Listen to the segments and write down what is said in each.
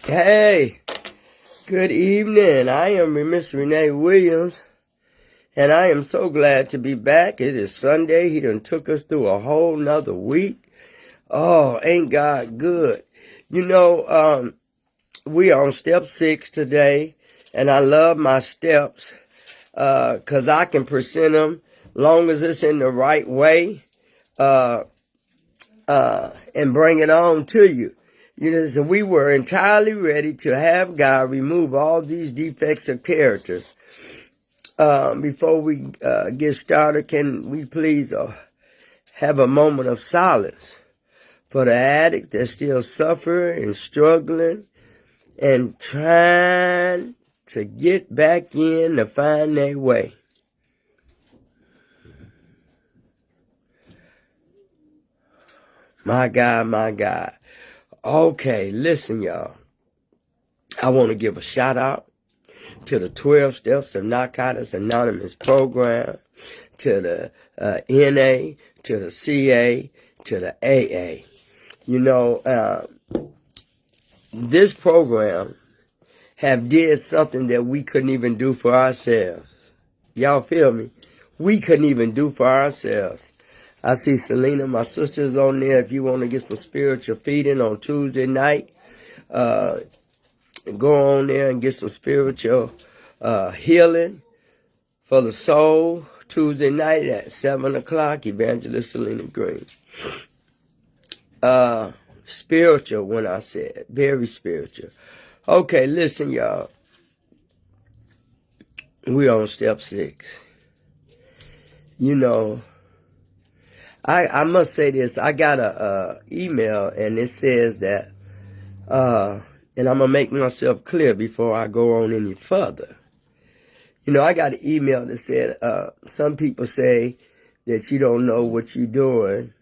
Hey, good evening. I am Miss Renee Williams, and I am so glad to be back. It is Sunday. He done took us through a whole nother week. Oh, ain't God good? We are on step 6 today, and I love my steps, 'cause I can present them long as it's in the right way, and bring it on to you. So we were entirely ready to have God remove all these defects of characters. Before we get started, can we please have a moment of silence for the addicts that still suffer and struggling and trying to get back in to find their way. My God, my God. Okay, listen, y'all. I want to give a shout out to the 12 Steps of Narcotics Anonymous program, to the NA, to the CA, to the AA. This program have did something that we couldn't even do for ourselves. Y'all feel me? We couldn't even do for ourselves. I see Selena, my sister's on there. If you want to get some spiritual feeding on Tuesday night, go on there and get some spiritual healing for the soul. Tuesday night at 7 o'clock, Evangelist Selena Green. Spiritual when I said, very spiritual. Okay, listen, y'all. We on step 6. I must say this. I got a email, and it says that, and I'm going to make myself clear before I go on any further. I got an email that said, some people say that you don't know what you're doing,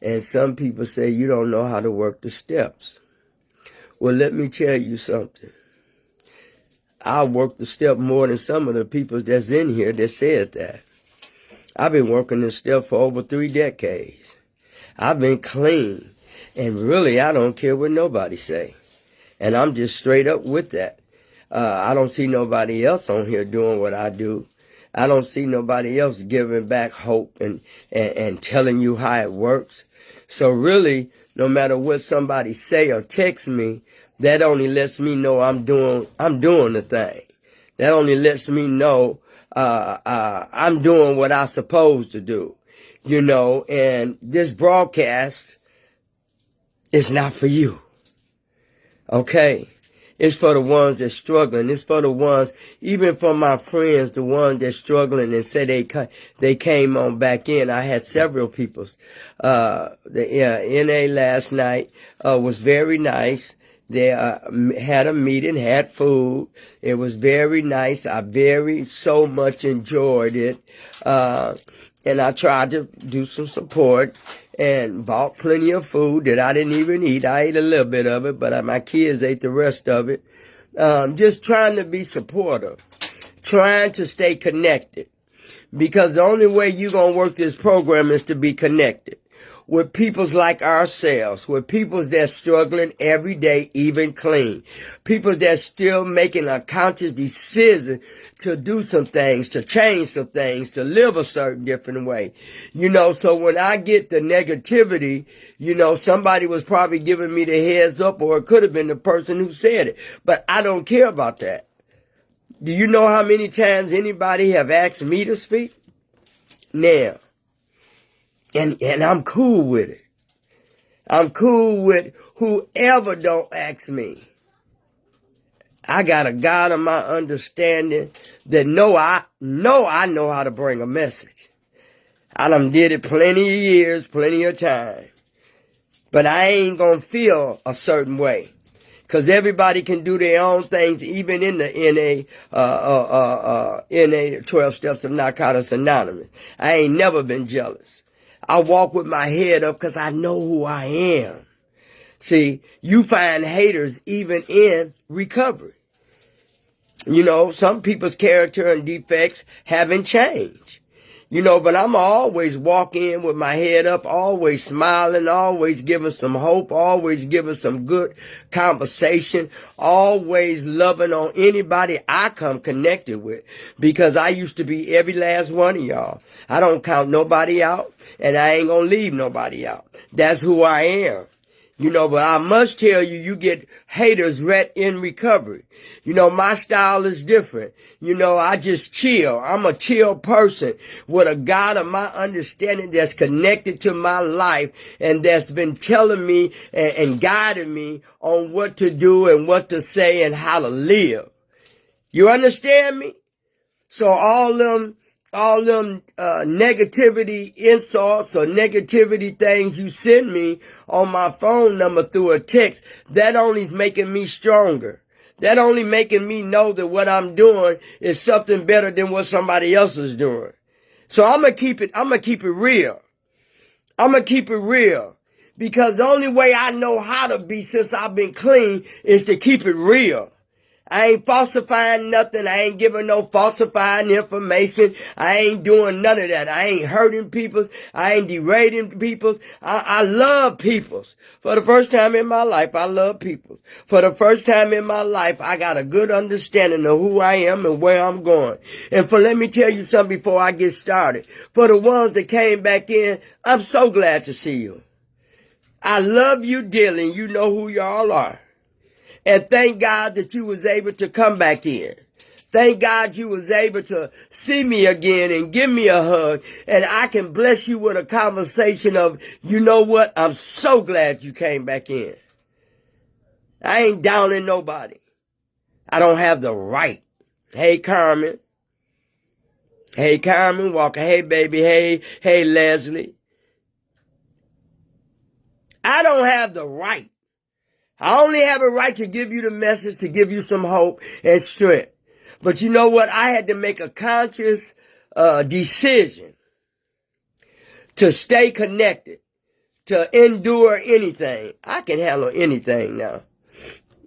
and some people say you don't know how to work the steps. Well, let me tell you something. I work the step more than some of the people that's in here that said that. I've been working this step for over 3 decades. I've been clean. And really, I don't care what nobody say. And I'm just straight up with that. I don't see nobody else on here doing what I do. I don't see nobody else giving back hope and telling you how it works. So really, no matter what somebody say or text me, that only lets me know I'm doing the thing. That only lets me know I'm doing what I'm supposed to do, and this broadcast is not for you. Okay. It's for the ones that's struggling. It's for the ones, even for my friends, the ones that's struggling and say they came on back in. I had several people. The NA last night was very nice. They had a meeting, had food. It was very nice. I so much enjoyed it. And I tried to do some support and bought plenty of food that I didn't even eat. I ate a little bit of it, but my kids ate the rest of it. Just trying to be supportive, trying to stay connected, because the only way you're going to work this program is to be connected with peoples like ourselves, with peoples that's struggling every day, even clean. People that's still making a conscious decision to do some things, to change some things, to live a certain different way. So when I get the negativity, somebody was probably giving me the heads up, or it could have been the person who said it. But I don't care about that. Do you know how many times anybody have asked me to speak? Now. And I'm cool with it. I'm cool with whoever don't ask me. I got a God of my understanding that I know how to bring a message. I done did it plenty of years, plenty of time. But I ain't gonna feel a certain way. 'Cause everybody can do their own things, even in the NA 12 Steps of Narcotics Anonymous. I ain't never been jealous. I walk with my head up because I know who I am. See, you find haters even in recovery. Some people's character and defects haven't changed. But I'm always walk in with my head up, always smiling, always giving some hope, always giving some good conversation, always loving on anybody I come connected with, because I used to be every last one of y'all. I don't count nobody out, and I ain't gonna leave nobody out. That's who I am. But I must tell you, you get haters right in recovery. My style is different. I just chill. I'm a chill person with a God of my understanding that's connected to my life and that's been telling me and guiding me on what to do and what to say and how to live. You understand me? So all them negativity insults or negativity things you send me on my phone number through a text, that only is making me stronger. That only making me know that what I'm doing is something better than what somebody else is doing. So I'm gonna keep it real. I'm gonna keep it real. Because the only way I know how to be since I've been clean is to keep it real. I ain't falsifying nothing. I ain't giving no falsifying information. I ain't doing none of that. I ain't hurting people. I ain't degrading people. I love people. For the first time in my life, I love people. For the first time in my life, I got a good understanding of who I am and where I'm going. And let me tell you something before I get started. For the ones that came back in, I'm so glad to see you. I love you dearly. You know who y'all are. And thank God that you was able to come back in. Thank God you was able to see me again and give me a hug. And I can bless you with a conversation of, you know what? I'm so glad you came back in. I ain't downing nobody. I don't have the right. Hey, Carmen. Hey, Carmen Walker. Hey, baby. Hey, Leslie. I don't have the right. I only have a right to give you the message, to give you some hope and strength. But you know what? I had to make a conscious decision to stay connected, to endure anything. I can handle anything now.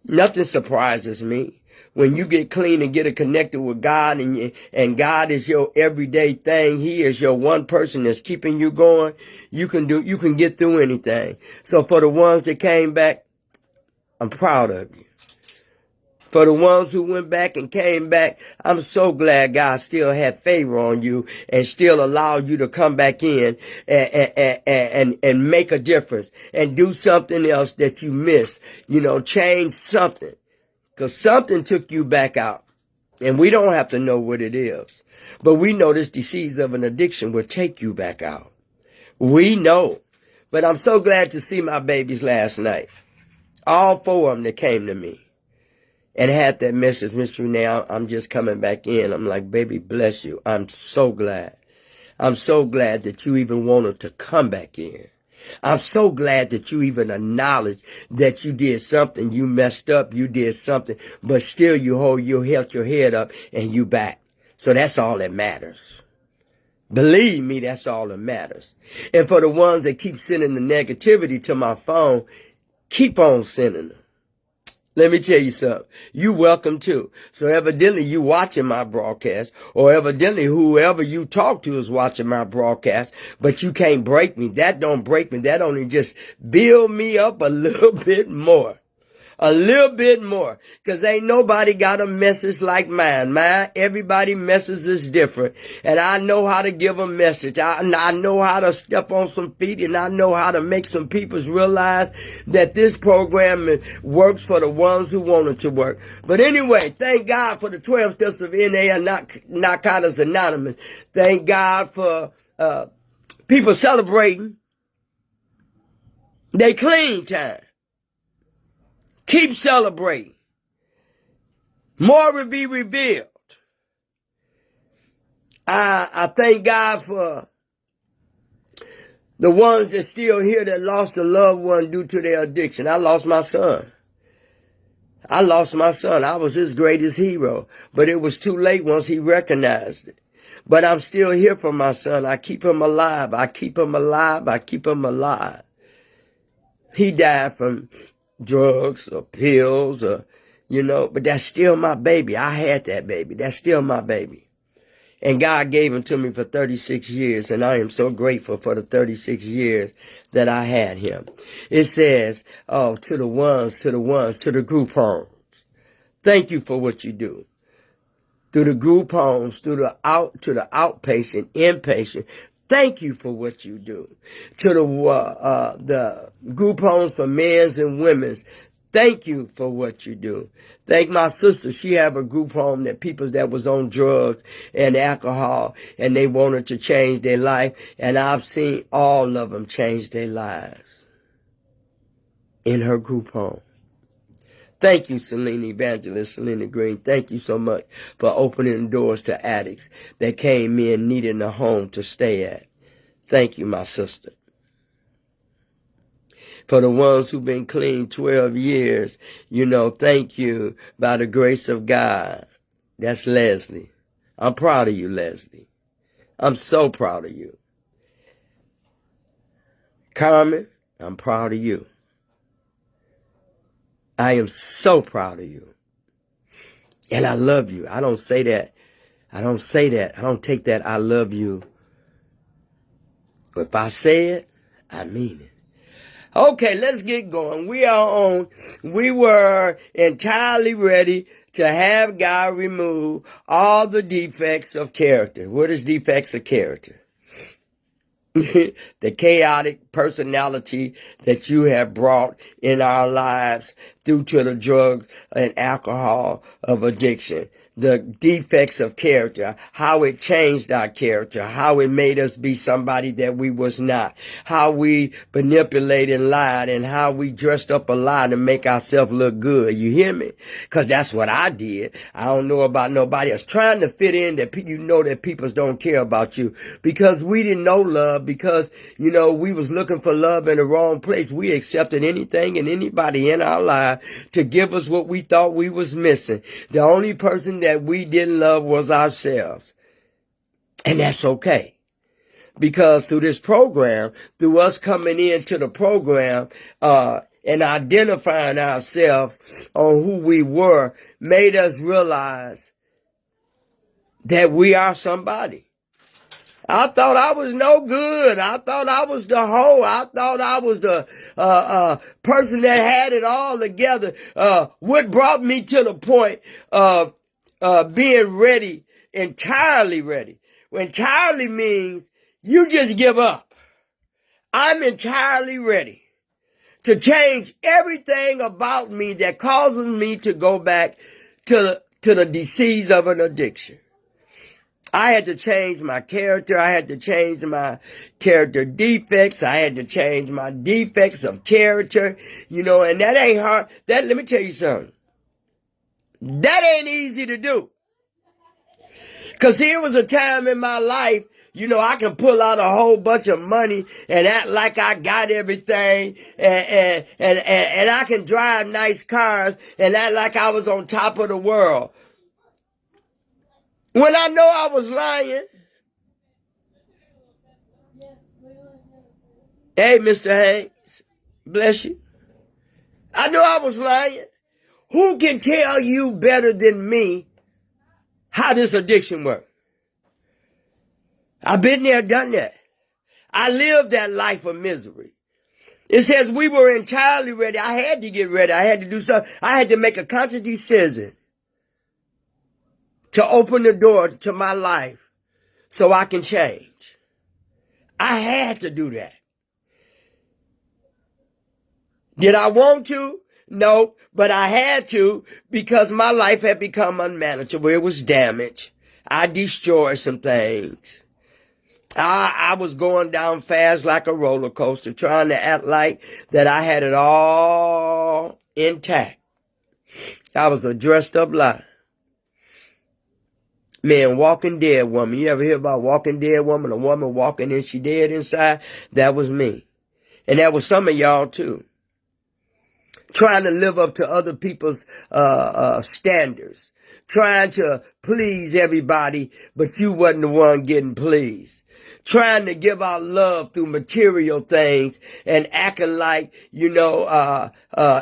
Nothing surprises me. When you get clean and get connected with God and God is your everyday thing, He is your one person that's keeping you going, you can get through anything. So for the ones that came back, I'm proud of you. For the ones who went back and came back, I'm so glad God still had favor on you and still allowed you to come back in and make a difference and do something else that you missed. Change something. Because something took you back out. And we don't have to know what it is. But we know this disease of an addiction will take you back out. We know. But I'm so glad to see my babies last night. All 4 of them that came to me and had that message, Miss Renee, I'm just coming back in. I'm like, baby, bless you. I'm so glad. I'm so glad that you even wanted to come back in. I'm so glad that you even acknowledged that you did something. You messed up. You did something. But still you held your head up and you back. So that's all that matters. Believe me, that's all that matters. And for the ones that keep sending the negativity to my phone, keep on sending them. Let me tell you something. You welcome too. So evidently you watching my broadcast, or evidently whoever you talk to is watching my broadcast, but you can't break me. That don't break me. That only just build me up a little bit more. A little bit more. Because ain't nobody got a message like mine. Everybody message is different. And I know how to give a message. I know how to step on some feet, and I know how to make some people realize that this program works for the ones who want it to work. But anyway, thank God for the 12 steps of NA and Narcotics Anonymous. Thank God for people celebrating their clean time. Keep celebrating. More will be revealed. I thank God for the ones that still here that lost a loved one due to their addiction. I lost my son. I was his greatest hero. But it was too late once he recognized it. But I'm still here for my son. I keep him alive. He died from drugs or pills or, but that's still my baby. I had that baby. That's still my baby. And God gave him to me for 36 years, and I am so grateful for the 36 years that I had him. It says, oh, to the group homes. Thank you for what you do. Through the group homes, to the outpatient, inpatient. Thank you for what you do. To the group homes for men's and women's. Thank you for what you do. Thank my sister. She have a group home that people that was on drugs and alcohol, and they wanted to change their life. And I've seen all of them change their lives in her group home. Thank you, Selena, Evangelist Selena Green. Thank you so much for opening the doors to addicts that came in needing a home to stay at. Thank you, my sister. For the ones who've been clean 12 years, thank you by the grace of God. That's Leslie. I'm proud of you, Leslie. I'm so proud of you. Carmen, I'm proud of you. I am so proud of you. And I love you. I don't say that. I don't take that I love you. But if I say it, I mean it. Okay, let's get going. We were entirely ready to have God remove all the defects of character. What is defects of character? The chaotic personality that you have brought in our lives due to the drugs and alcohol of addiction. The defects of character, how it changed our character, how it made us be somebody that we was not, how we manipulated and lied, and how we dressed up a lie to make ourselves look good. You hear me? Because that's what I did. I don't know about nobody else. Trying to fit in that that people don't care about you because we didn't know love, because, we was looking for love in the wrong place. We accepted anything and anybody in our life to give us what we thought we was missing. The only person that we didn't love was ourselves. And that's okay. Because through this program, through us coming into the program, and identifying ourselves on who we were, made us realize that we are somebody. I thought I was no good. I thought I was the hoe. I thought I was the person that had it all together. What brought me to the point of being ready, entirely ready. Entirely means you just give up. I'm entirely ready to change everything about me that causes me to go back to the disease of an addiction. I had to change my character. I had to change my character defects. I had to change my defects of character, and that ain't hard. Let me tell you something. That ain't easy to do. Cause here was a time in my life, I can pull out a whole bunch of money and act like I got everything, and I can drive nice cars and act like I was on top of the world. When I know I was lying. Hey, Mr. Hanks, bless you. I know I was lying. Who can tell you better than me how this addiction works? I've been there, done that. I lived that life of misery. It says we were entirely ready. I had to get ready. I had to do something. I had to make a conscious decision to open the door to my life so I can change. I had to do that. Did I want to? No, but I had to because my life had become unmanageable. It was damaged. I destroyed some things. I was going down fast like a roller coaster, trying to act like that I had it all intact. I was a dressed up lie. Man, walking dead woman. You ever hear about walking dead woman? A woman walking and she dead inside? That was me. And that was some of y'all too. Trying to live up to other people's standards. Trying to please everybody, but you wasn't the one getting pleased. Trying to give out love through material things and acting like,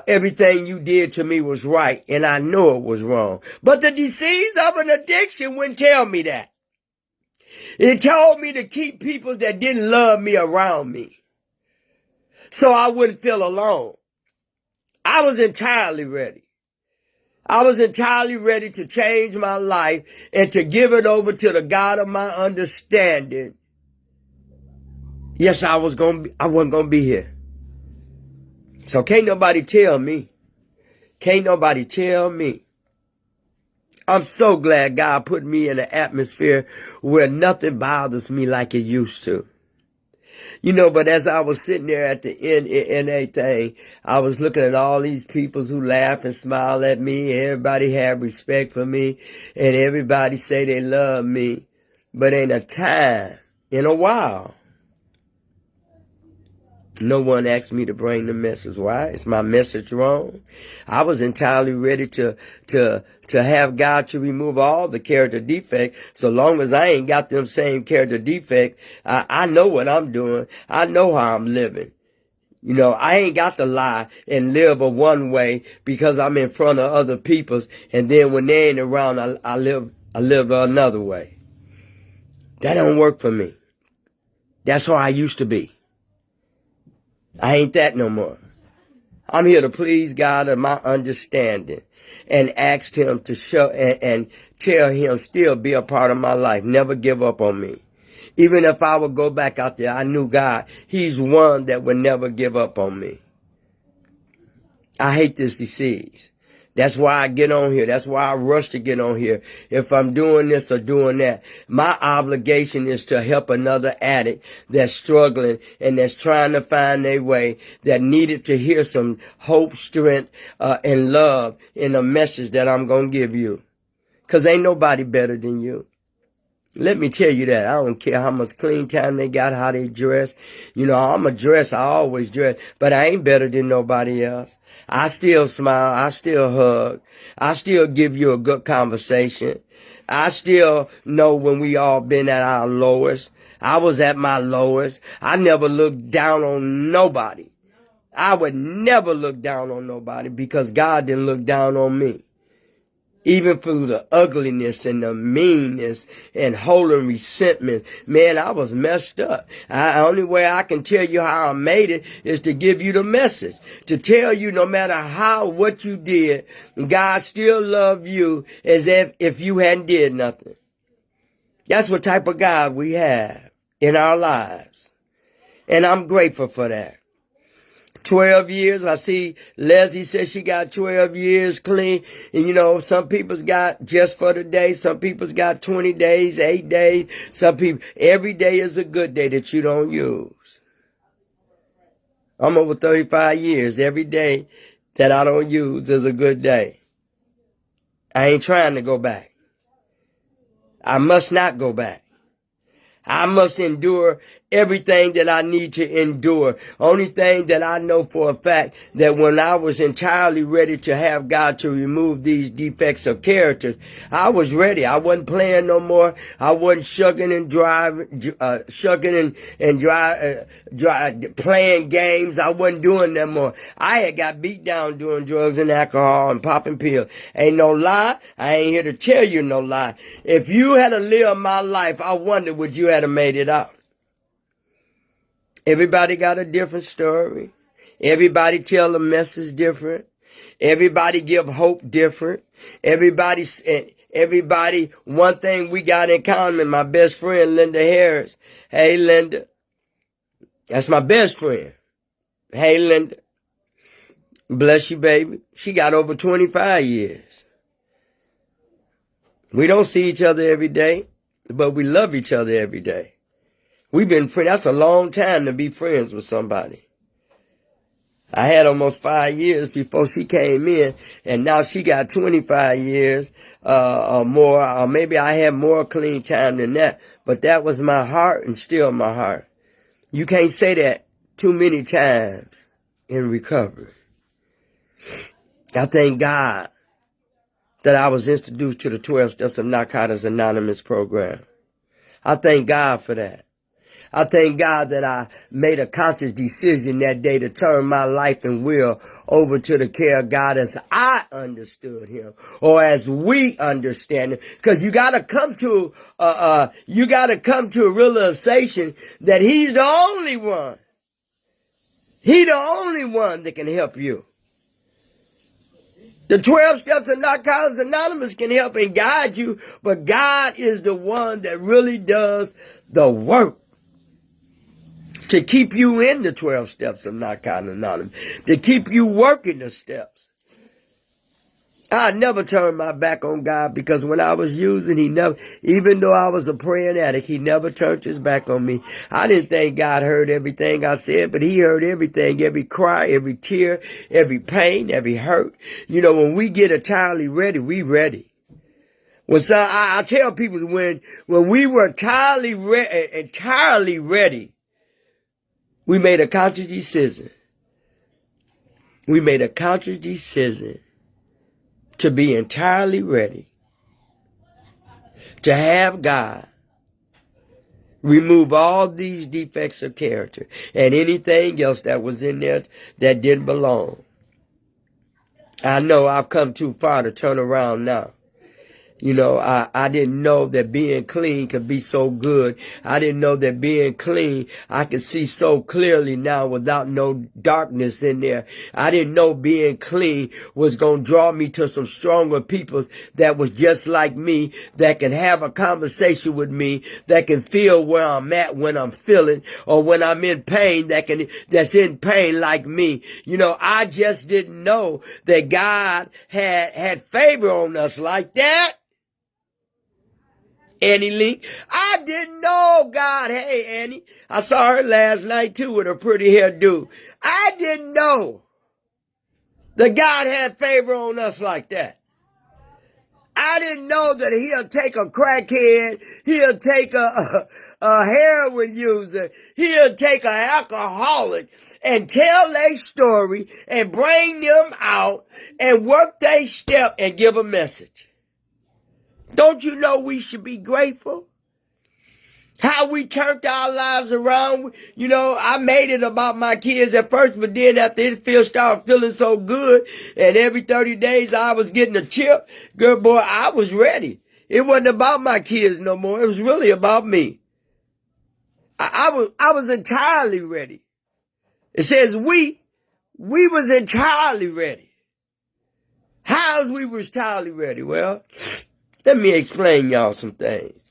everything you did to me was right. And I know it was wrong. But the disease of an addiction wouldn't tell me that. It told me to keep people that didn't love me around me so I wouldn't feel alone. I was entirely ready. I was entirely ready to change my life and to give it over to the God of my understanding. Yes, I wasn't going to be here. So can't nobody tell me. Can't nobody tell me. I'm so glad God put me in an atmosphere where nothing bothers me like it used to. You know, but as I was sitting there at the NNA thing, I was looking at all these people who laugh and smile at me. Everybody had respect for me, and everybody say they love me. But ain't a time in a while, no one asked me to bring the message. Why? Is my message wrong? I was entirely ready to have God to remove all the character defects. So long as I ain't got them same character defects, I know what I'm doing. I know how I'm living. You know, I ain't got to lie and live a one way because I'm in front of other people's, and then when they ain't around, I live another way. That don't work for me. That's how I used to be. I ain't that no more. I'm here to please God of my understanding and ask him to show and tell him still be a part of my life. Never give up on me. Even if I would go back out there, I knew God. He's one that would never give up on me. I hate this disease. That's why I get on here. That's why I rush to get on here. If I'm doing this or doing that, my obligation is to help another addict that's struggling and that's trying to find their way, that needed to hear some hope, strength, and love in a message that I'm going to give you. Because ain't nobody better than you. Let me tell you that. I don't care how much clean time they got, how they dress. You know, I'm a dress. I always dress. But I ain't better than nobody else. I still smile. I still hug. I still give you a good conversation. I still know when we all been at our lowest. I was at my lowest. I never looked down on nobody. I would never look down on nobody because God didn't look down on me. Even through the ugliness and the meanness and holding resentment, man, I was messed up. The only way I can tell you how I made it is to give you the message. To tell you no matter what you did, God still loved you as if you hadn't did nothing. That's what type of God we have in our lives. And I'm grateful for that. 12 years. I see Leslie says she got 12 years clean. And you know, some people's got just for the day. Some people's got 20 days, 8 days. Some people, every day is a good day that you don't use. I'm over 35 years. Every day that I don't use is a good day. I ain't trying to go back. I must not go back. I must endure everything that I need to endure. Only thing that I know for a fact that when I was entirely ready to have God to remove these defects of characters, I was ready. I wasn't playing no more. I wasn't shucking and playing games. I wasn't doing that more. I had got beat down doing drugs and alcohol and popping pills. Ain't no lie. I ain't here to tell you no lie. If you had to live my life, I wonder would you have made it out. Everybody got a different story. Everybody tell a message different. Everybody give hope different. Everybody, one thing we got in common, my best friend, Linda Harris. Hey, Linda. That's my best friend. Hey, Linda. Bless you, baby. She got over 25 years. We don't see each other every day, but we love each other every day. We've been friends. That's a long time to be friends with somebody. I had almost 5 years before she came in, and now she got 25 years or more. Or maybe I had more clean time than that. But that was my heart and still my heart. You can't say that too many times in recovery. I thank God that I was introduced to the 12 Steps of Narcotics Anonymous program. I thank God for that. I thank God that I made a conscious decision that day to turn my life and will over to the care of God as I understood him, or as we understand him. Because you gotta come to a realization that he's the only one. He's the only one that can help you. The 12 steps of Narcotics Anonymous can help and guide you, but God is the one that really does the work to keep you in the 12 steps of Narcotics Anonymous, to keep you working the steps. I never turned my back on God, because when I was using, he never, even though I was a praying addict, he never turned his back on me. I didn't think God heard everything I said, but he heard everything, every cry, every tear, every pain, every hurt. You know, when we get entirely ready, we ready. I tell people when we were entirely ready, we made a conscious decision. We made a conscious decision to be entirely ready, to have God remove all these defects of character and anything else that was in there that didn't belong. I know I've come too far to turn around now. You know, I didn't know that being clean could be so good. I didn't know that being clean, I could see so clearly now without no darkness in there. I didn't know being clean was going to draw me to some stronger people that was just like me, that can have a conversation with me, that can feel where I'm at when I'm feeling, or when I'm in pain, that's in pain like me. You know, I just didn't know that God had favor on us like that. Annie Lee. I didn't know God. Hey, Annie. I saw her last night too with a pretty hairdo. I didn't know that God had favor on us like that. I didn't know that he'll take a crackhead, he'll take a heroin user, he'll take an alcoholic and tell their story and bring them out and work their step and give a message. Don't you know we should be grateful? How we turned our lives around. You know, I made it about my kids at first, but then after it started feeling so good, and every 30 days I was getting a chip, good boy, I was ready. It wasn't about my kids no more. It was really about me. I was entirely ready. It says we was entirely ready. How's we was entirely ready? Well, let me explain y'all some things.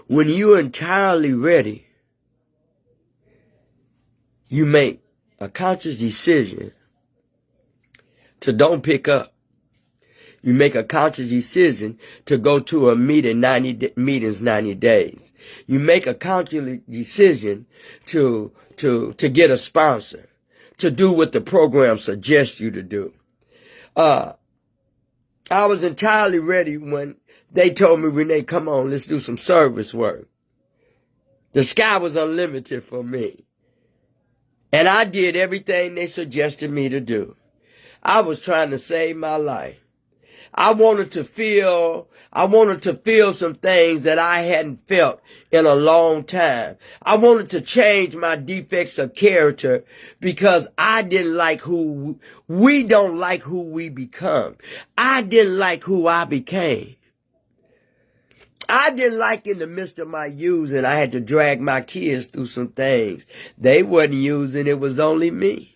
When you're entirely ready, you make a conscious decision to don't pick up. You make a conscious decision to go to a meeting 90 days. You make a conscious decision to get a sponsor, to do what the program suggests you to do. I was entirely ready when they told me, Renee, come on, let's do some service work. The sky was unlimited for me. And I did everything they suggested me to do. I was trying to save my life. I wanted to feel some things that I hadn't felt in a long time. I wanted to change my defects of character because I didn't like we don't like who we become. I didn't like who I became. I didn't like in the midst of my using, I had to drag my kids through some things. They wasn't using, it was only me.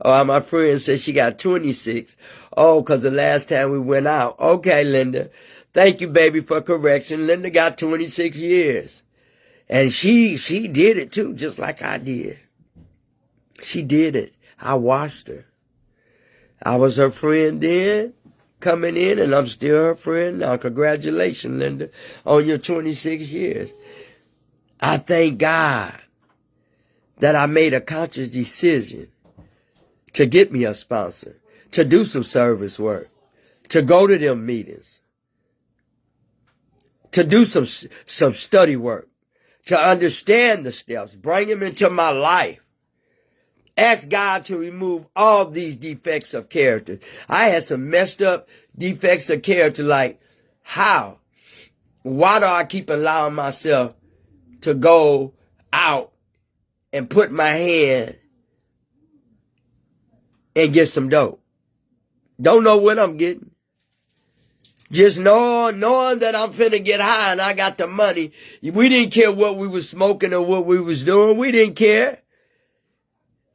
Oh, my friend said she got 26. Oh, because the last time we went out. Okay, Linda. Thank you, baby, for correction. Linda got 26 years. And she did it too, just like I did. She did it. I watched her. I was her friend then, coming in, and I'm still her friend now. Congratulations, Linda, on your 26 years. I thank God that I made a conscious decision to get me a sponsor, to do some service work, to go to them meetings, to do some study work, to understand the steps, bring them into my life. Ask God to remove all these defects of character. I had some messed up defects of character, like how? Why do I keep allowing myself to go out and put my hand and get some dope. Don't know what I'm getting. Just knowing that I'm finna get high and I got the money. We didn't care what we was smoking or what we was doing. We didn't care.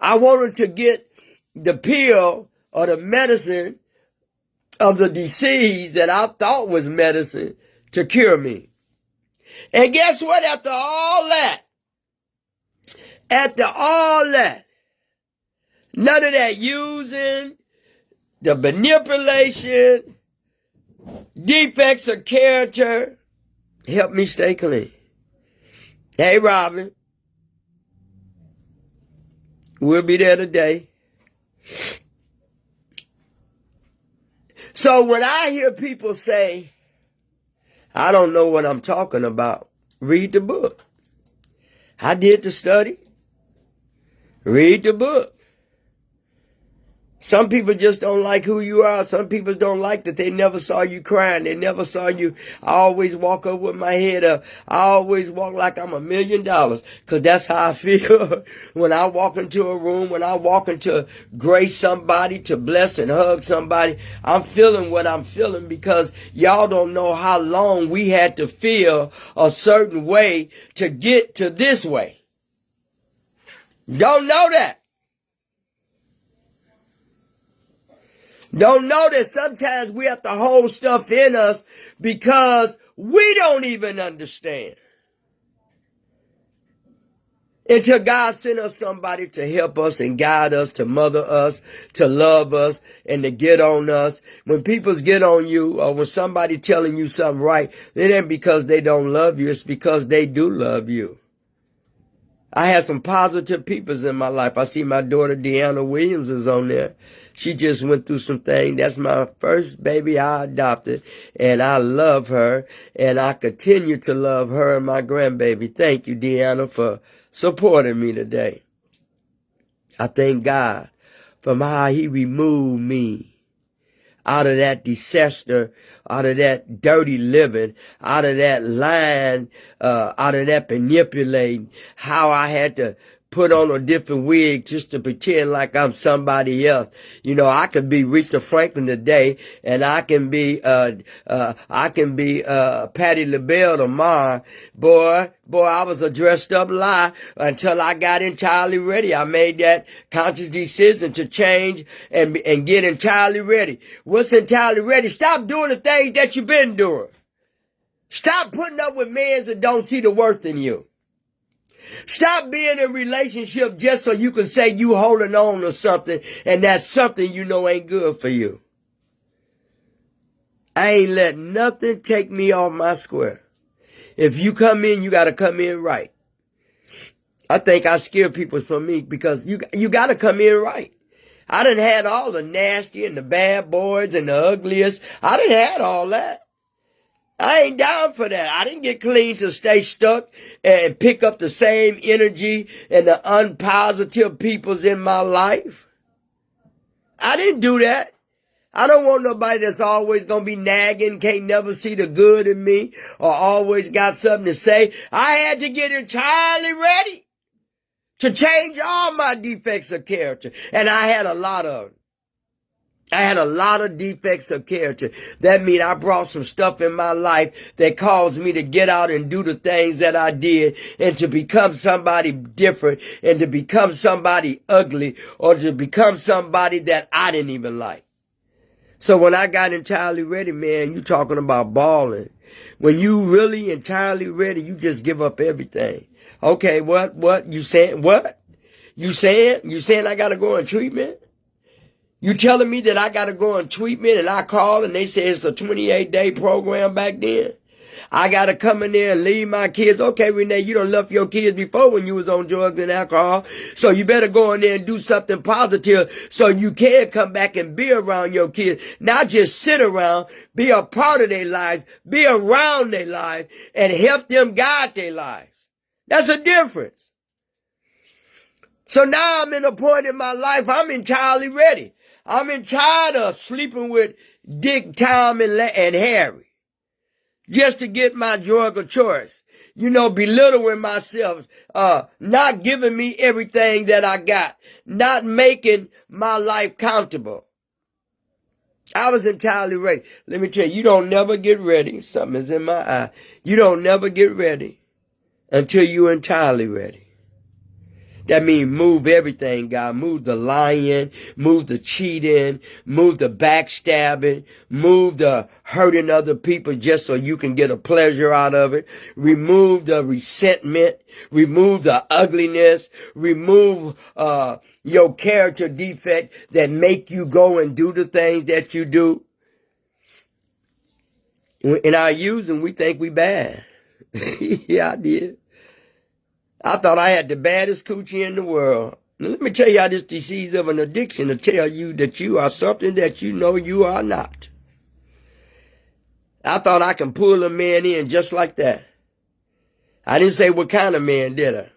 I wanted to get the pill or the medicine of the disease that I thought was medicine to cure me. And guess what? After all that, none of that using, the manipulation, defects of character helped me stay clean. Hey, Robin, we'll be there today. So when I hear people say, I don't know what I'm talking about, read the book. I did the study. Read the book. Some people just don't like who you are. Some people don't like that they never saw you crying. They never saw you. I always walk up with my head up. I always walk like I'm $1 million because that's how I feel when I walk into a room, when I walk into grace somebody, to bless and hug somebody. I'm feeling what I'm feeling because y'all don't know how long we had to feel a certain way to get to this way. Don't know that. Don't know that sometimes we have to hold stuff in us because we don't even understand. Until God sent us somebody to help us and guide us, to mother us, to love us, and to get on us. When people get on you, or when somebody telling you something right, it ain't because they don't love you. It's because they do love you. I had some positive peoples in my life. I see my daughter Deanna Williams is on there. She just went through some things. That's my first baby I adopted, and I love her, and I continue to love her and my grandbaby. Thank you, Deanna, for supporting me today. I thank God for how He removed me out of that disaster, out of that dirty living, out of that lying, out of that manipulating, how I had to put on a different wig just to pretend like I'm somebody else. You know, I could be Rita Franklin today, and I can be Patti LaBelle tomorrow. Boy, I was a dressed up lie until I got entirely ready. I made that conscious decision to change and get entirely ready. What's entirely ready? Stop doing the things that you've been doing. Stop putting up with men that don't see the worth in you. Stop being in a relationship just so you can say you holding on to something, and that's something you know ain't good for you. I ain't let nothing take me off my square. If you come in, you got to come in right. I think I scare people from me because you got to come in right. I done had all the nasty and the bad boys and the ugliest. I done had all that. I ain't down for that. I didn't get clean to stay stuck and pick up the same energy and the unpositive peoples in my life. I didn't do that. I don't want nobody that's always going to be nagging, can't never see the good in me, or always got something to say. I had to get entirely ready to change all my defects of character. And I had a lot of them. I had a lot of defects of character. That means I brought some stuff in my life that caused me to get out and do the things that I did, and to become somebody different, and to become somebody ugly, or to become somebody that I didn't even like. So when I got entirely ready, man, you talking about balling. When you really entirely ready, you just give up everything. Okay, what? You saying what? You saying I got to go on treatment? You telling me that I got to go on treatment, and I call and they say it's a 28-day program back then? I got to come in there and leave my kids. Okay, Renee, you done left your kids before when you was on drugs and alcohol. So you better go in there and do something positive so you can come back and be around your kids. Not just sit around, be a part of their lives, be around their lives, and help them guide their lives. That's a difference. So now I'm in a point in my life, I'm entirely ready. I'm tired of sleeping with Dick, Tom, and Harry just to get my drug of choice. belittling myself, not giving me everything that I got, not making my life countable. I was entirely ready. Let me tell you, you don't never get ready. Something is in my eye. You don't never get ready until you're entirely ready. That means move everything, God. Move the lying, move the cheating, move the backstabbing, move the hurting other people just so you can get a pleasure out of it. Remove the resentment, remove the ugliness, remove your character defect that make you go and do the things that you do. In our using, we think we bad. Yeah, I did. I thought I had the baddest coochie in the world. Now, let me tell you how this disease of an addiction to tell you that you are something that you know you are not. I thought I can pull a man in just like that. I didn't say what kind of man, did I?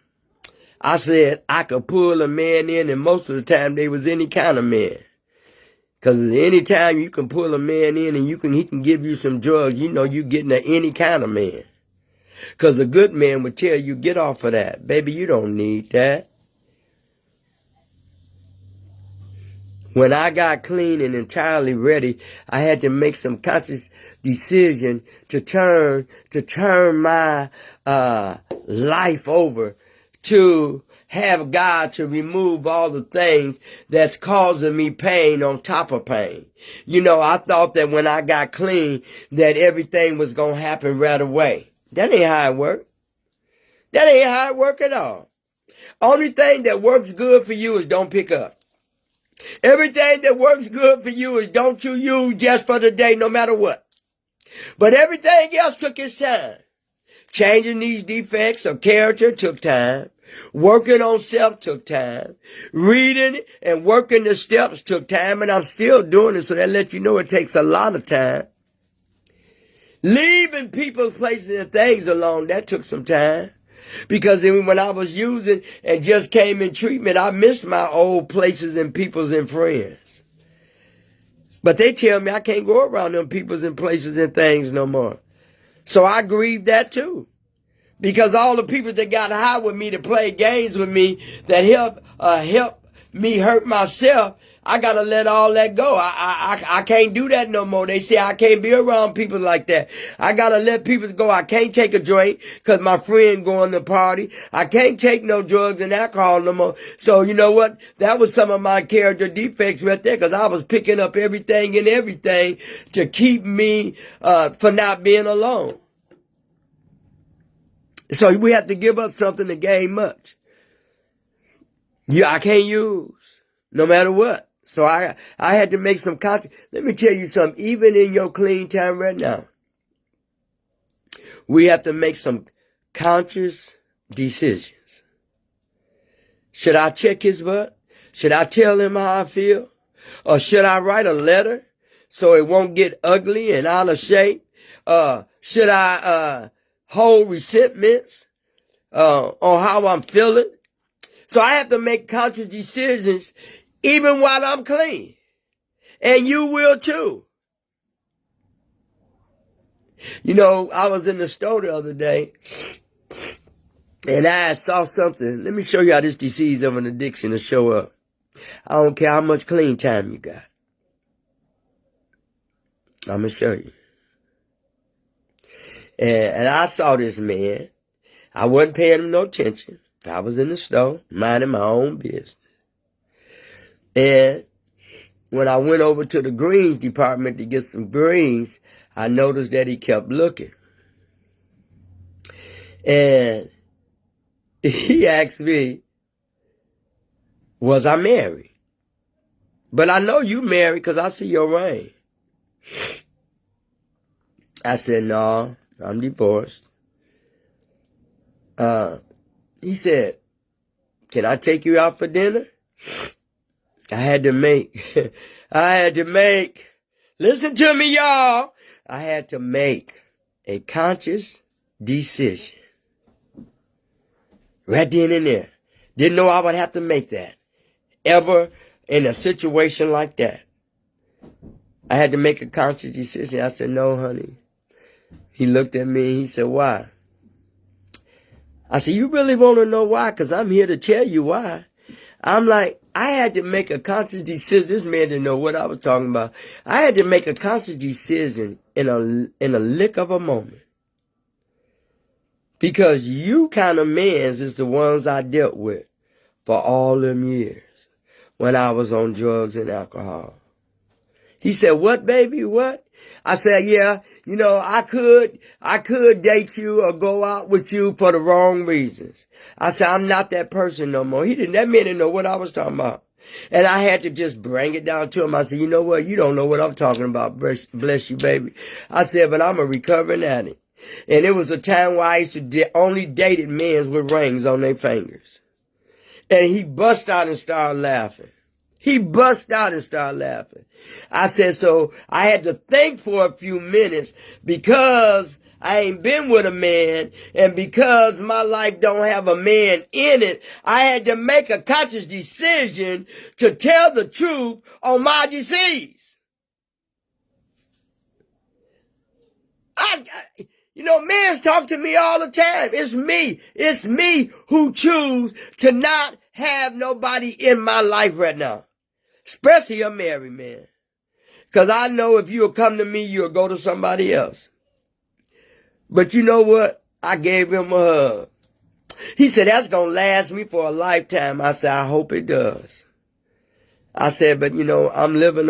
I said I could pull a man in, and most of the time they was any kind of man. Because any time you can pull a man in and he can give you some drugs, you know you getting any kind of man. Because a good man would tell you, get off of that. Baby, you don't need that. When I got clean and entirely ready, I had to make some conscious decision to turn my life over to have God to remove all the things that's causing me pain on top of pain. I thought that when I got clean that everything was going to happen right away. That ain't how it works. That ain't how it works at all. Only thing that works good for you is don't pick up. Everything that works good for you is don't you use just for the day, no matter what. But everything else took its time. Changing these defects of character took time. Working on self took time. Reading and working the steps took time. And I'm still doing it, so that lets you know it takes a lot of time. Leaving people, places, and things alone, that took some time. Because when I was using and just came in treatment, I missed my old places and peoples and friends. But they tell me I can't go around them peoples and places and things no more. So I grieve that too. Because all the people that got high with me to play games with me that help me hurt myself, I gotta let all that go. I can't do that no more. They say I can't be around people like that. I gotta let people go. I can't take a drink because my friend going to party. I can't take no drugs and alcohol no more. So you know what? That was some of my character defects right there, because I was picking up everything to keep me for not being alone. So we have to give up something to gain much. I can't use no matter what. So I had to make some conscious. Let me tell you something. Even in your clean time right now, we have to make some conscious decisions. Should I check his butt? Should I tell him how I feel? Or should I write a letter so it won't get ugly and out of shape? Should I hold resentments on how I'm feeling? So I have to make conscious decisions even while I'm clean. And you will too. I was in the store the other day and I saw something. Let me show you how this disease of an addiction will show up. I don't care how much clean time you got. I'm going to show you. And I saw this man. I wasn't paying him no attention. I was in the store, minding my own business. And when I went over to the greens department to get some greens, I noticed that he kept looking. And he asked me, was I married? But I know you married because I see your ring. I said, no, I'm divorced. He said, can I take you out for dinner? I had to make, listen to me, y'all. I had to make a conscious decision. Right then and there. Didn't know I would have to make that ever in a situation like that. I had to make a conscious decision. I said, no, honey. He looked at me. He said, why? I said, you really want to know why? Because I'm here to tell you why. I'm like, I had to make a conscious decision. This man didn't know what I was talking about. I had to make a conscious decision in a lick of a moment. Because you kind of mans is the ones I dealt with for all them years when I was on drugs and alcohol. He said, what, baby? What? I said, yeah, you know, I could date you or go out with you for the wrong reasons. I said, I'm not that person no more. That man didn't know what I was talking about. And I had to just bring it down to him. I said, you know what? You don't know what I'm talking about. Bless you, baby. I said, but I'm a recovering addict. And it was a time where I used to only dated men with rings on their fingers. And he bust out and started laughing. I said, so I had to think for a few minutes because I ain't been with a man and because my life don't have a man in it. I had to make a conscious decision to tell the truth on my disease. Men talk to me all the time. It's me who choose to not have nobody in my life right now. Especially a married man. Because I know if you'll come to me, you'll go to somebody else. But you know what? I gave him a hug. He said, that's going to last me for a lifetime. I said, I hope it does. I said, but I'm living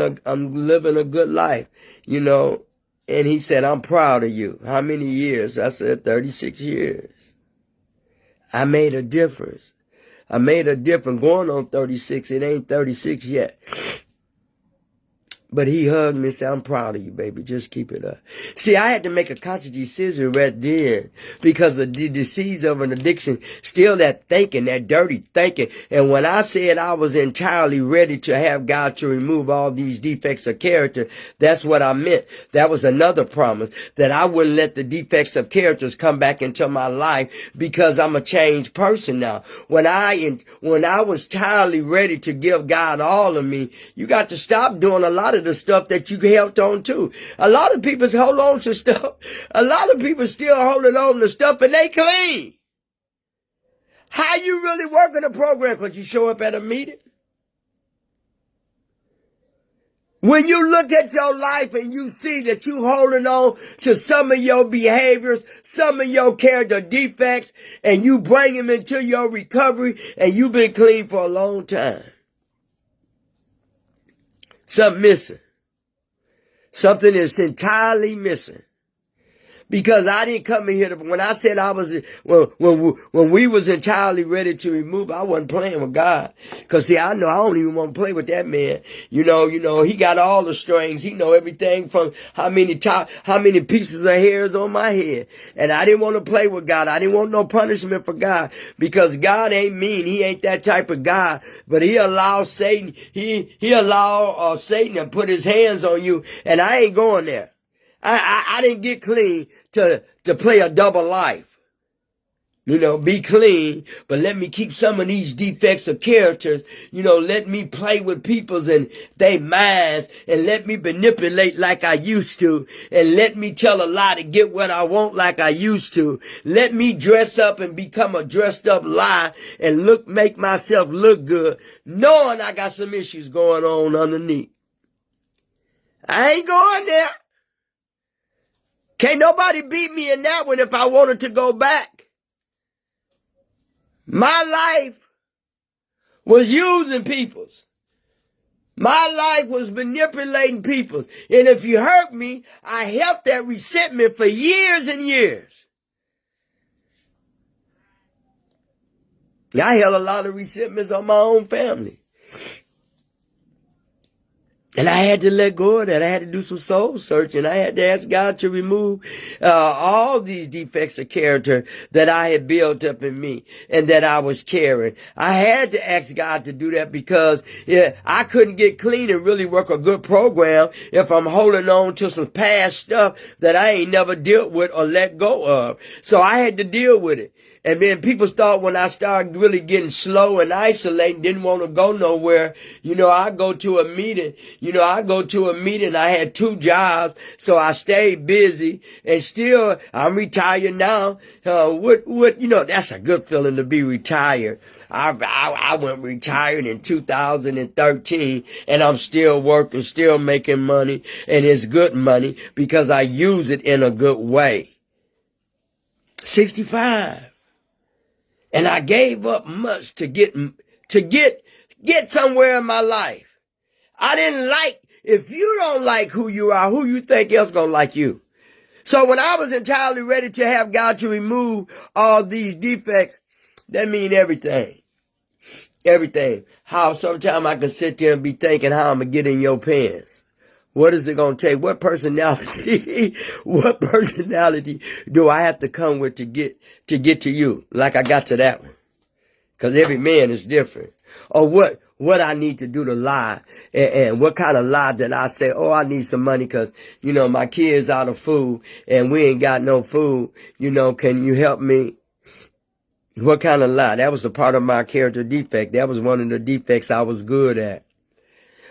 a good life, And he said, I'm proud of you. How many years? I said, 36 years. I made a difference. Going on 36. It ain't 36 yet. But he hugged me and said, I'm proud of you, baby. Just keep it up. See, I had to make a conscious decision right then because of the disease of an addiction, still that thinking, that dirty thinking. And when I said I was entirely ready to have God to remove all these defects of character, that's what I meant. That was another promise, that I wouldn't let the defects of characters come back into my life because I'm a changed person now. When I was entirely ready to give God all of me, you got to stop doing a lot of the stuff that you held on to. A lot of people hold on to stuff. A lot of people still holding on to stuff and they clean. How you really working a program? Because you show up at a meeting? When you look at your life and you see that you holding on to some of your behaviors, some of your character defects, and you bring them into your recovery and you've been clean for a long time. Something missing. Something is entirely missing. Because I didn't come in here when I said I was, when we was entirely ready to remove, I wasn't playing with God. Cause see, I know I don't even want to play with that man. He got all the strings. He know everything from how many pieces of hair is on my head. And I didn't want to play with God. I didn't want no punishment for God because God ain't mean. He ain't that type of God, but he allows Satan, he allowed Satan to put his hands on you, and I ain't going there. I didn't get clean to play a double life. Be clean, but let me keep some of these defects of characters. Let me play with people's and their minds and let me manipulate like I used to and let me tell a lie to get what I want like I used to. Let me dress up and become a dressed up lie and make myself look good, knowing I got some issues going on underneath. I ain't going there. Can't nobody beat me in that one if I wanted to go back. My life was using people's. My life was manipulating people's. And if you hurt me, I held that resentment for years and years. I held a lot of resentments on my own family. And I had to let go of that. I had to do some soul searching. I had to ask God to remove all these defects of character that I had built up in me and that I was carrying. I had to ask God to do that because I couldn't get clean and really work a good program if I'm holding on to some past stuff that I ain't never dealt with or let go of. So I had to deal with it. And then people thought when I started really getting slow and isolating, didn't want to go nowhere, I go to a meeting, I go to a meeting. I had 2 jobs, so I stayed busy, and still I'm retired now. That's a good feeling to be retired. I went retired in 2013, and I'm still working, still making money, and it's good money because I use it in a good way. 65. And I gave up much to get somewhere in my life. I didn't like, if you don't like who you are, who you think else gonna like you? So when I was entirely ready to have God to remove all these defects, that mean everything. Everything. How sometimes I can sit there and be thinking how I'm gonna get in your pants. What is it going to take? What personality do I have to come with to get to you? Like I got to that one. Cause every man is different. Or what I need to do to lie, and what kind of lie that I say, oh, I need some money cause, my kids out of food and we ain't got no food. Can you help me? What kind of lie? That was a part of my character defect. That was one of the defects I was good at.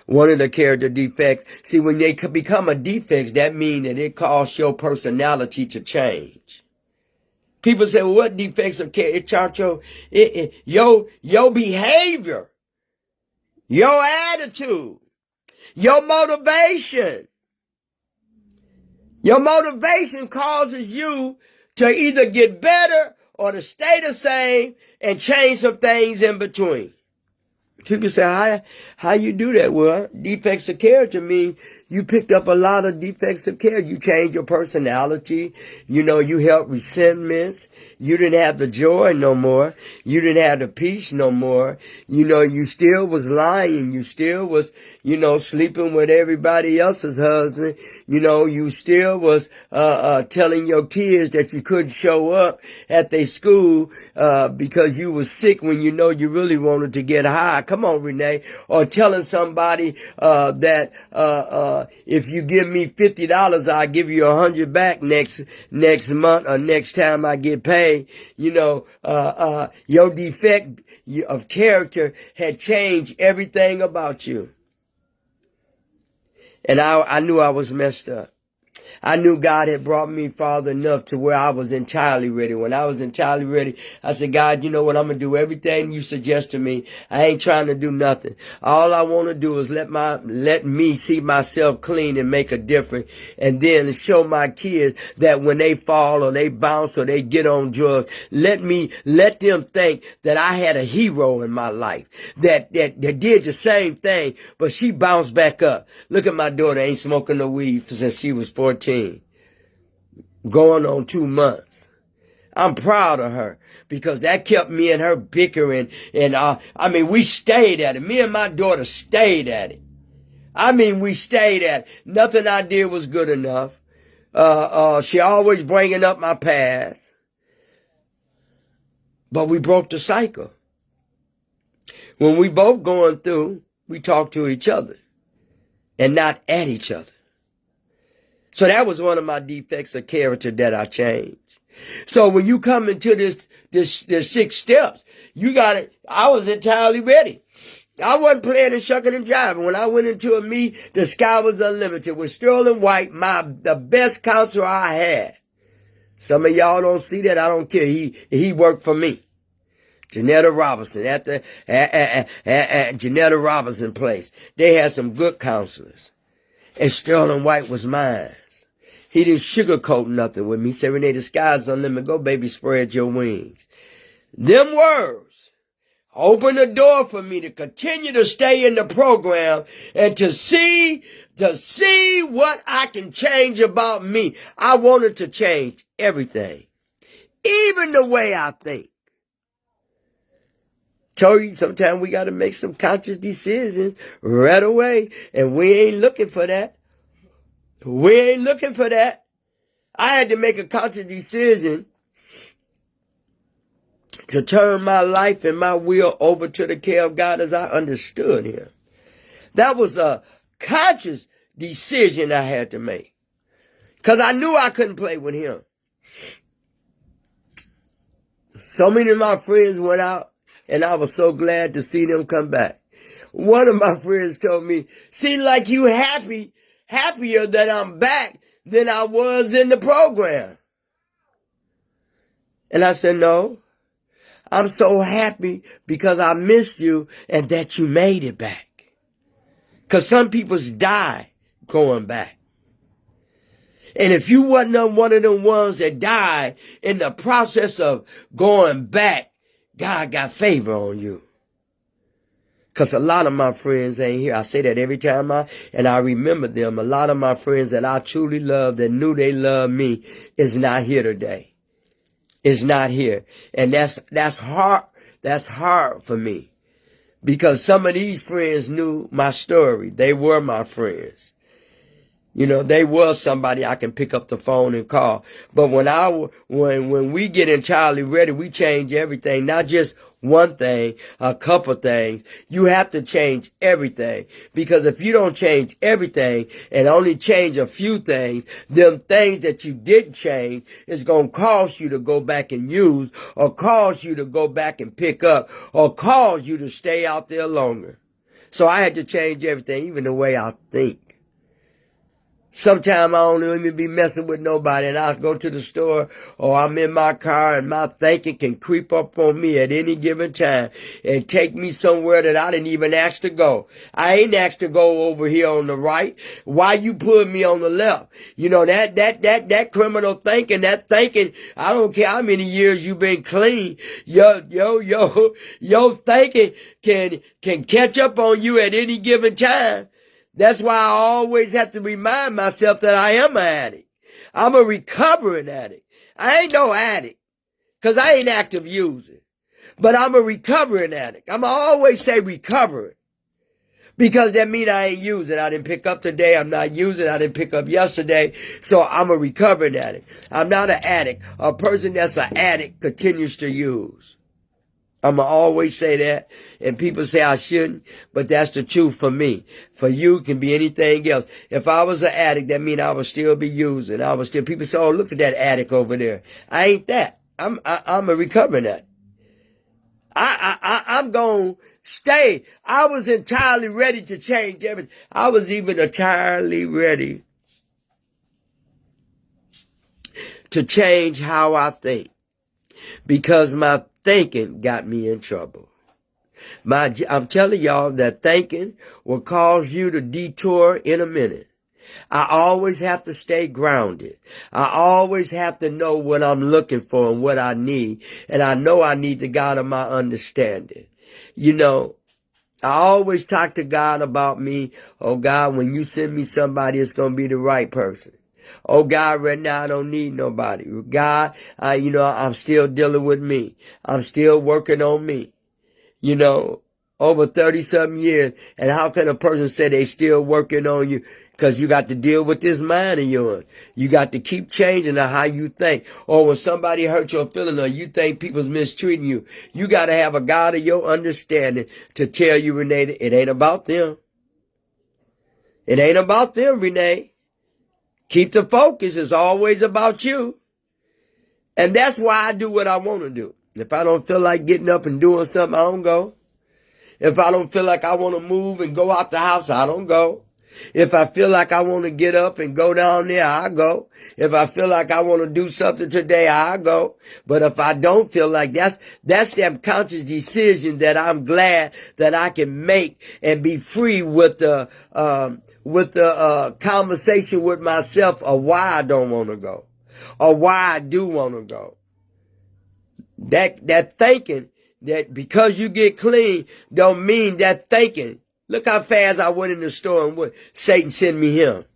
One of the character defects. See, when they become a defect, that means that it causes your personality to change. People say, well, what defects of character? Your behavior, your attitude, your motivation. Your motivation causes you to either get better or to stay the same and change some things in between. People say, how you do that? Well, defects of character mean you picked up a lot of defects of character. You changed your personality. You helped resentments. You didn't have the joy no more. You didn't have the peace no more. You still was lying. You still was, sleeping with everybody else's husband. You still was, telling your kids that you couldn't show up at their school, because you was sick when you really wanted to get high. Come on, Renee. Or telling somebody, that, if you give me $50, I'll give you $100 back next month or next time I get paid. Your defect of character had changed everything about you. And I knew I was messed up. I knew God had brought me far enough to where I was entirely ready. When I was entirely ready, I said, God, you know what? I'm going to do everything you suggest to me. I ain't trying to do nothing. All I want to do is let me see myself clean and make a difference. And then show my kids that when they fall or they bounce or they get on drugs, let them think that I had a hero in my life that did the same thing, but she bounced back up. Look at my daughter, ain't smoking no weed since she was 14. Going on 2 months. I'm proud of her because that kept me and her bickering. And we stayed at it. Me and my daughter stayed at it. We stayed at it. Nothing I did was good enough. She always bringing up my past. But we broke the cycle. When we both going through, we talk to each other and not at each other. So that was one of my defects of character that I changed. So when you come into this 6 steps, I was entirely ready. I wasn't playing and shucking and jiving. When I went into a meet, the sky was unlimited. With Sterling White, the best counselor I had. Some of y'all don't see that. I don't care. He worked for me. Janetta Robinson at the Janetta Robinson place. They had some good counselors. And Sterling White was mine. He didn't sugarcoat nothing with me. He said, Renee, the sky's unlimited. Go, baby, spread your wings. Them words opened the door for me to continue to stay in the program and to see what I can change about me. I wanted to change everything, even the way I think. Told you sometimes we got to make some conscious decisions right away, and we ain't looking for that. We ain't looking for that. I had to make a conscious decision to turn my life and my will over to the care of God as I understood Him. That was a conscious decision I had to make because I knew I couldn't play with Him. So many of my friends went out, and I was so glad to see them come back. One of my friends told me, seem like you happier that I'm back than I was in the program. And I said, no, I'm so happy because I missed you and that you made it back. Because some people die going back. And if you wasn't one of them ones that died in the process of going back, God got favor on you. Because a lot of my friends ain't here. I say that every time I remember them. A lot of my friends that I truly love, that knew they loved me, is not here today. Is not here. And that's hard. That's hard for me. Because some of these friends knew my story. They were my friends. You know, they were somebody I can pick up the phone and call. But when we get entirely ready, we change everything. Not just one thing, a couple things. You have to change everything. Because if you don't change everything and only change a few things, them things that you didn't change is going to cause you to go back and use, or cause you to go back and pick up, or cause you to stay out there longer. So I had to change everything, even the way I think. Sometimes I don't even be messing with nobody, and I'll go to the store, or I'm in my car, and my thinking can creep up on me at any given time and take me somewhere that I didn't even ask to go. I ain't asked to go over here on the right. Why you put me on the left? You know, that criminal thinking, I don't care how many years you been clean. Your thinking can catch up on you at any given time. That's why I always have to remind myself that I am an addict. I'm a recovering addict. I ain't no addict, because I ain't active using. But I'm a recovering addict. I'm always say recovering, because that means I ain't using. I didn't pick up today. I'm not using. I didn't pick up yesterday. So I'm a recovering addict. I'm not an addict. A person that's an addict continues to use. I'm going to always say that, and people say I shouldn't, but that's the truth for me. For you, it can be anything else. If I was an addict, that means I would still be using. People say, oh, look at that addict over there. I ain't that. I'm a recovering addict. I'm going to stay. I was entirely ready to change everything. I was even entirely ready to change how I think, because my thinking got me in trouble. I'm telling y'all that thinking will cause you to detour in a minute. I always have to stay grounded. I always have to know what I'm looking for and what I need. And I know I need the God of my understanding. You know, I always talk to God about me. Oh God, when you send me somebody, it's going to be the right person. Oh God, right now I don't need nobody. God, I'm still dealing with me. I'm still working on me. You know, over 30-something years. And how can a person say they still working on you? Because you got to deal with this mind of yours. You got to keep changing how you think. Or when somebody hurts your feeling, or you think people's mistreating you, you got to have a God of your understanding to tell you, Renee, it ain't about them. It ain't about them, Renee. Keep the focus. It's always about you. And that's why I do what I want to do. If I don't feel like getting up and doing something, I don't go. If I don't feel like I want to move and go out the house, I don't go. If I feel like I want to get up and go down there, I go. If I feel like I want to do something today, I go. But if I don't feel like that's that conscious decision that I'm glad that I can make and be free with the conversation with myself of why I don't want to go, or why I do want to go. That thinking that because you get clean don't mean that thinking. Look how fast I went in the store and Satan sent me him.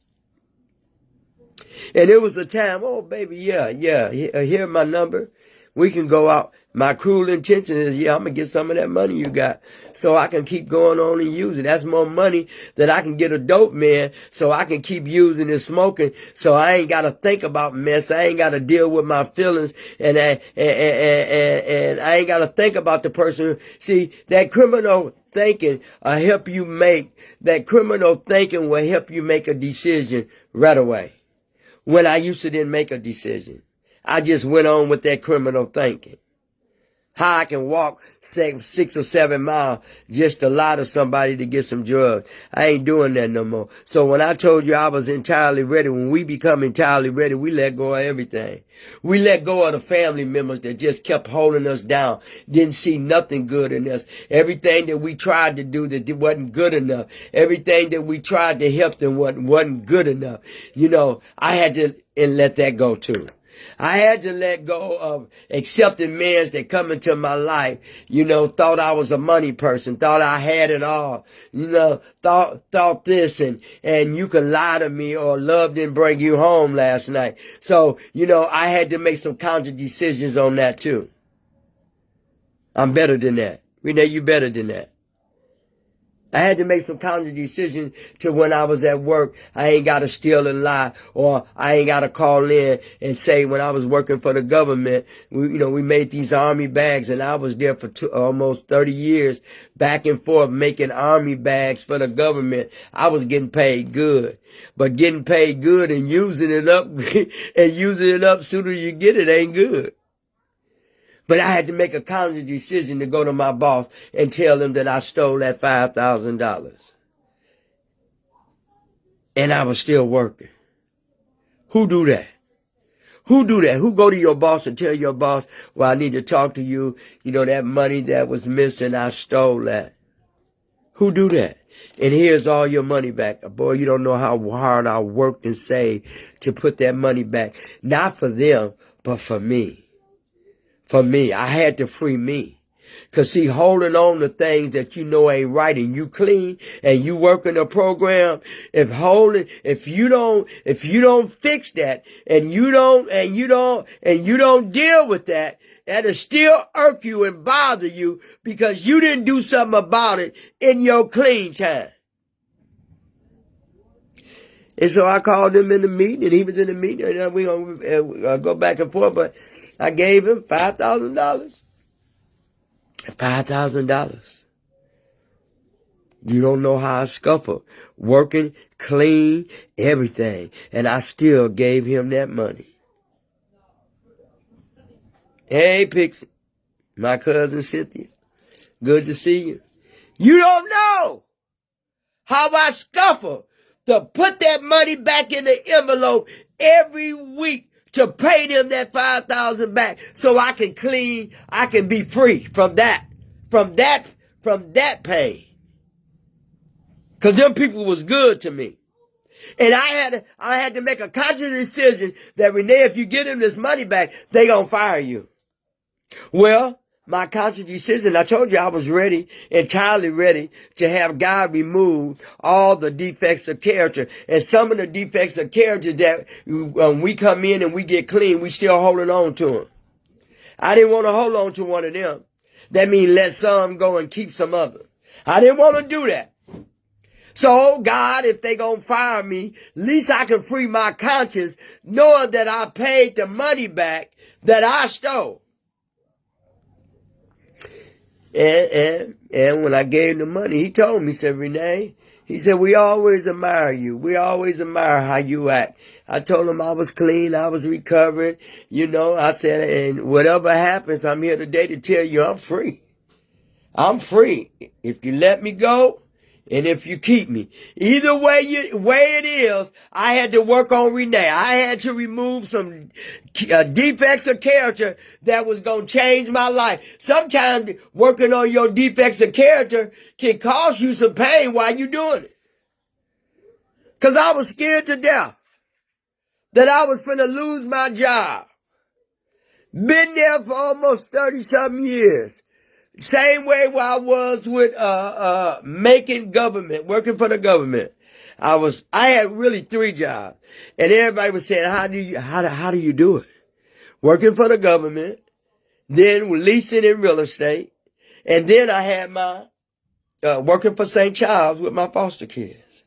And it was a time, oh baby, yeah, here's my number. We can go out. My cruel intention is, I'm going to get some of that money you got so I can keep going on and using. That's more money that I can get a dope man so I can keep using and smoking, so I ain't got to think about mess. I ain't got to deal with my feelings, and I ain't got to think about the person. See, that criminal thinking will help you make a decision right away. When I used to didn't make a decision, I just went on with that criminal thinking. How I can walk, say, 6 or 7 miles just to lie to somebody to get some drugs. I ain't doing that no more. So when I told you I was entirely ready, when we become entirely ready, we let go of everything. We let go of the family members that just kept holding us down, didn't see nothing good in us. Everything that we tried to do that wasn't good enough. Everything that we tried to help them wasn't good enough. You know, I had to let that go too. I had to let go of accepting men that come into my life, you know, thought I was a money person, thought I had it all, you know, thought this and you could lie to me or love didn't bring you home last night. So, you know, I had to make some conscious decisions on that too. I'm better than that. Renee, you better than that. I had to make some conscious decisions to when I was at work, I ain't got to steal and lie, or I ain't got to call in and say when I was working for the government, we made these army bags and I was there for almost 30 years back and forth making army bags for the government. I was getting paid good, but getting paid good and using it up and using it up soon as you get it ain't good. But I had to make a conscious decision to go to my boss and tell him that I stole that $5,000. And I was still working. Who do that? Who do that? Who go to your boss and tell your boss, well, I need to talk to you. You know, that money that was missing, I stole that. Who do that? And here's all your money back. Boy, you don't know how hard I worked and saved to put that money back. Not for them, but for me. For me, I had to free me. Cause see, holding on to things that you know ain't right and you clean and you work in a program, if you don't fix that and you don't deal with that, that'll still irk you and bother you because you didn't do something about it in your clean time. And so I called him in the meeting and he was in the meeting and we gonna go back and forth, but I gave him $5,000. $5,000. You don't know how I scuffle. Working, clean, everything. And I still gave him that money. Hey, Pixie. My cousin Cynthia. Good to see you. You don't know how I scuffle to put that money back in the envelope every week to pay them that $5,000 back so I can clean, I can be free from that pain. Cause them people was good to me. And I had to make a conscious decision that Renee, if you get them this money back, they gonna fire you. Well, my conscious decision, I told you I was ready, entirely ready to have God remove all the defects of character. And some of the defects of character that when we come in and we get clean, we still holding on to them. I didn't want to hold on to one of them. That means let some go and keep some other. I didn't want to do that. So, God, if they gonna fire me, at least I can free my conscience knowing that I paid the money back that I stole. And when I gave him the money, he told me, he said, Renee, he said, we always admire you. We always admire how you act. I told him I was clean. I was recovering. You know, I said, and whatever happens, I'm here today to tell you I'm free. I'm free. If you let me go, and if you keep me. Either way it is, I had to work on Renee. I had to remove some defects of character that was going to change my life. Sometimes working on your defects of character can cause you some pain while you're doing it. Because I was scared to death that I was finna lose my job. Been there for almost 30-something years. Same way where I was with making government, working for the government. I had really 3 jobs. And everybody was saying, how do you do it? Working for the government, then leasing in real estate, and then I had my working for St. Charles with my foster kids.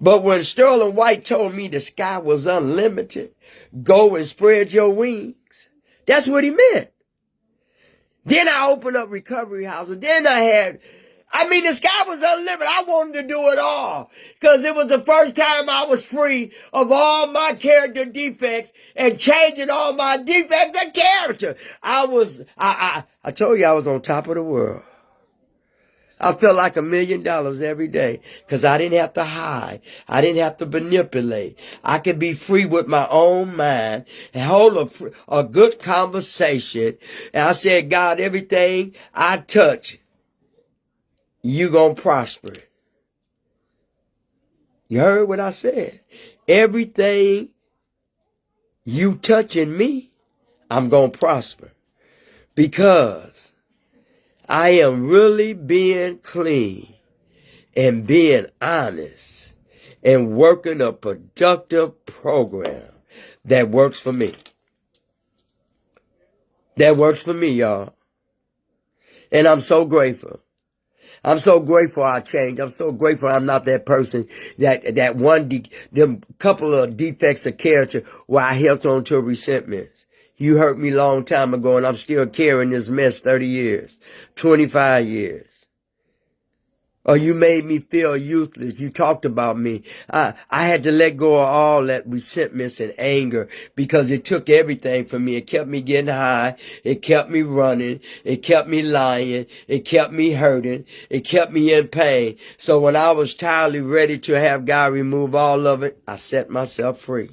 But when Sterling White told me the sky was unlimited, go and spread your wings, that's what he meant. Then I opened up recovery houses. Then I I mean, the sky was unlimited. I wanted to do it all because it was the first time I was free of all my character defects and changing all my defects and character. I told you I was on top of the world. I felt like $1 million every day because I didn't have to hide. I didn't have to manipulate. I could be free with my own mind and hold a good conversation. And I said, God, everything I touch, you gonna prosper it. You heard what I said? Everything you touch in me, I'm gonna prosper because I am really being clean and being honest and working a productive program that works for me. That works for me, y'all. And I'm so grateful. I'm so grateful I changed. I'm so grateful I'm not that person them couple of defects of character where I held on to resentments. You hurt me a long time ago and I'm still carrying this mess 30 years, 25 years. Or you made me feel useless. You talked about me. I had to let go of all that resentments and anger because it took everything from me. It kept me getting high. It kept me running. It kept me lying. It kept me hurting. It kept me in pain. So when I was entirely ready to have God remove all of it, I set myself free.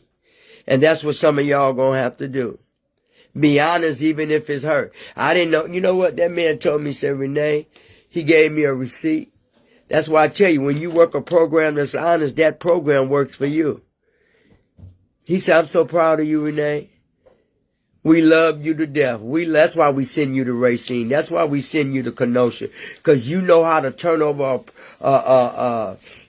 And that's what some of y'all gonna have to do. Be honest even if it's hurt. I didn't know. You know what that man told me? He said, Renee, he gave me a receipt. That's why I tell you, when you work a program that's honest, that program works for you. He said, I'm so proud of you, Renee. We love you to death. That's why we send you to Racine. That's why we send you to Kenosha. Because you know how to turn over,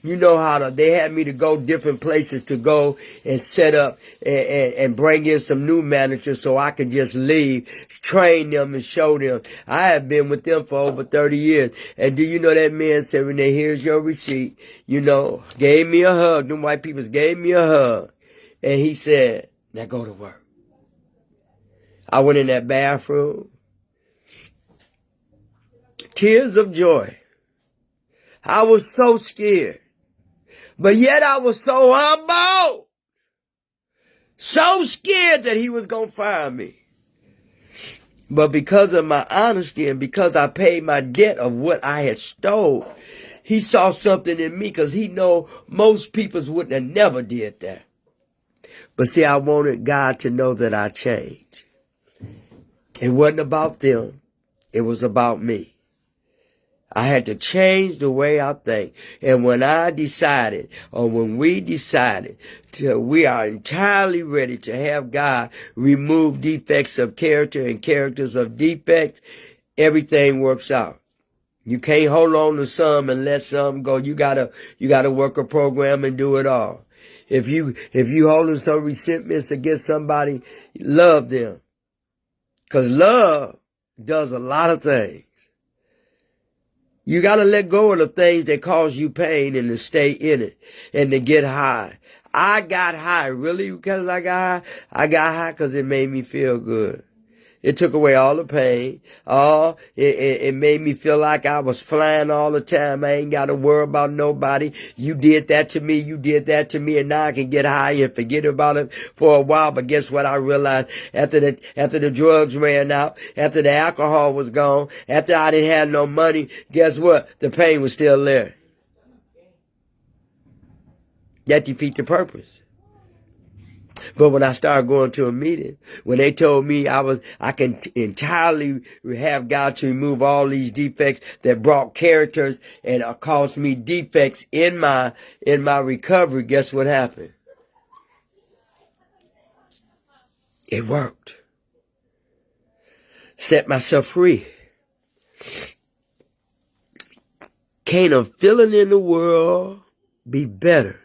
you know how to, they had me to go different places to go and set up and bring in some new managers so I could just leave, train them and show them. I have been with them for over 30 years. And do you know that man said, Renee, here's your receipt. You know, gave me a hug. Them white people gave me a hug. And he said, now go to work. I went in that bathroom. Tears of joy. I was so scared. But yet I was so humble. So scared that he was going to fire me. But because of my honesty and because I paid my debt of what I had stole, he saw something in me because he know most people wouldn't have never did that. But see, I wanted God to know that I changed. It wasn't about them. It was about me. I had to change the way I think. And when I decided, or when we decided, we are entirely ready to have God remove defects of character and characters of defects, everything works out. You can't hold on to some and let some go. You gotta work a program and do it all. If you holding some resentments against somebody, love them. Because love does a lot of things. You got to let go of the things that cause you pain and to stay in it and to get high. I got high really because I got high. I got high because it made me feel good. It took away all the pain. It made me feel like I was flying all the time. I ain't got to worry about nobody. You did that to me. You did that to me. And now I can get high and forget about it for a while. But guess what? I realized after the drugs ran out, after the alcohol was gone, after I didn't have no money, guess what? The pain was still there. That defeats the purpose. But when I started going to a meeting, when they told me I can entirely have God to remove all these defects that brought characters and caused me defects in my recovery, guess what happened? It worked. Set myself free. Can't a feeling in the world be better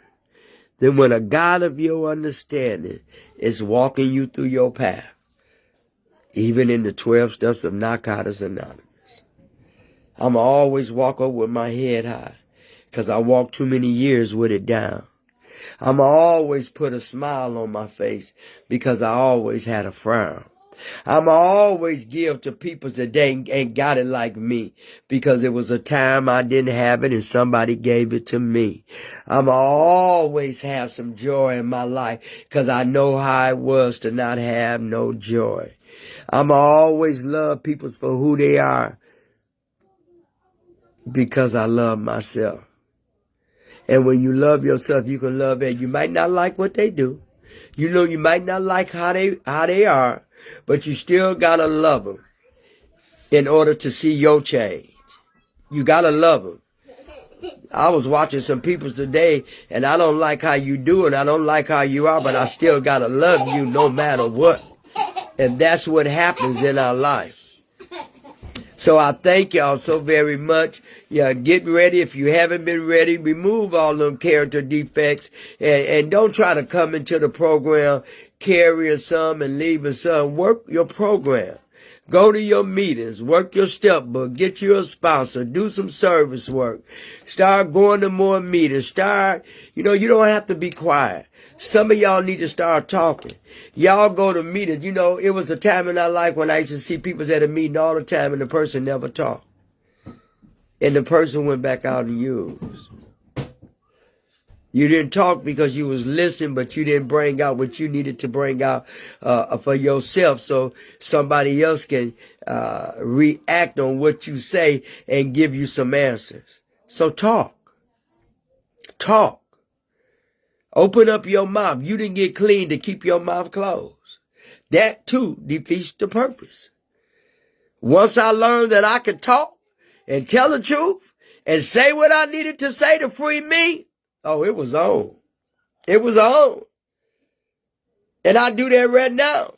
than when a God of your understanding is walking you through your path, even in the 12 steps of Narcotics Anonymous. I'm always walk up with my head high because I walked too many years with it down. I'm always put a smile on my face because I always had a frown. I'ma always give to people that ain't got it like me, because it was a time I didn't have it and somebody gave it to me. I'ma always have some joy in my life, because I know how it was to not have no joy. I'ma always love people for who they are, because I love myself. And when you love yourself, you can love it. You might not like what they do. You know, you might not like how they are, but you still gotta love them in order to see your change. You gotta love them. I was watching some people today, and I don't like how you do it. I don't like how you are, but I still gotta love you no matter what. And that's what happens in our life. So I thank y'all so very much. Yeah, get ready. If you haven't been ready, remove all them character defects, and don't try to come into the program carrying some and leaving some. Work your program. Go to your meetings, work your step book, get you a sponsor, do some service work. Start going to more meetings. You don't have to be quiet. Some of y'all need to start talking. Y'all go to meetings. It was a time in our life when I used to see people at a meeting all the time and the person never talked. And the person went back out and used. You didn't talk because you was listening, but you didn't bring out what you needed to bring out for yourself, so somebody else can react on what you say and give you some answers. So talk. Open up your mouth. You didn't get clean to keep your mouth closed. That too defeats the purpose. Once I learned that I could talk and tell the truth and say what I needed to say to free me, oh, it was on. It was on. And I do that right now.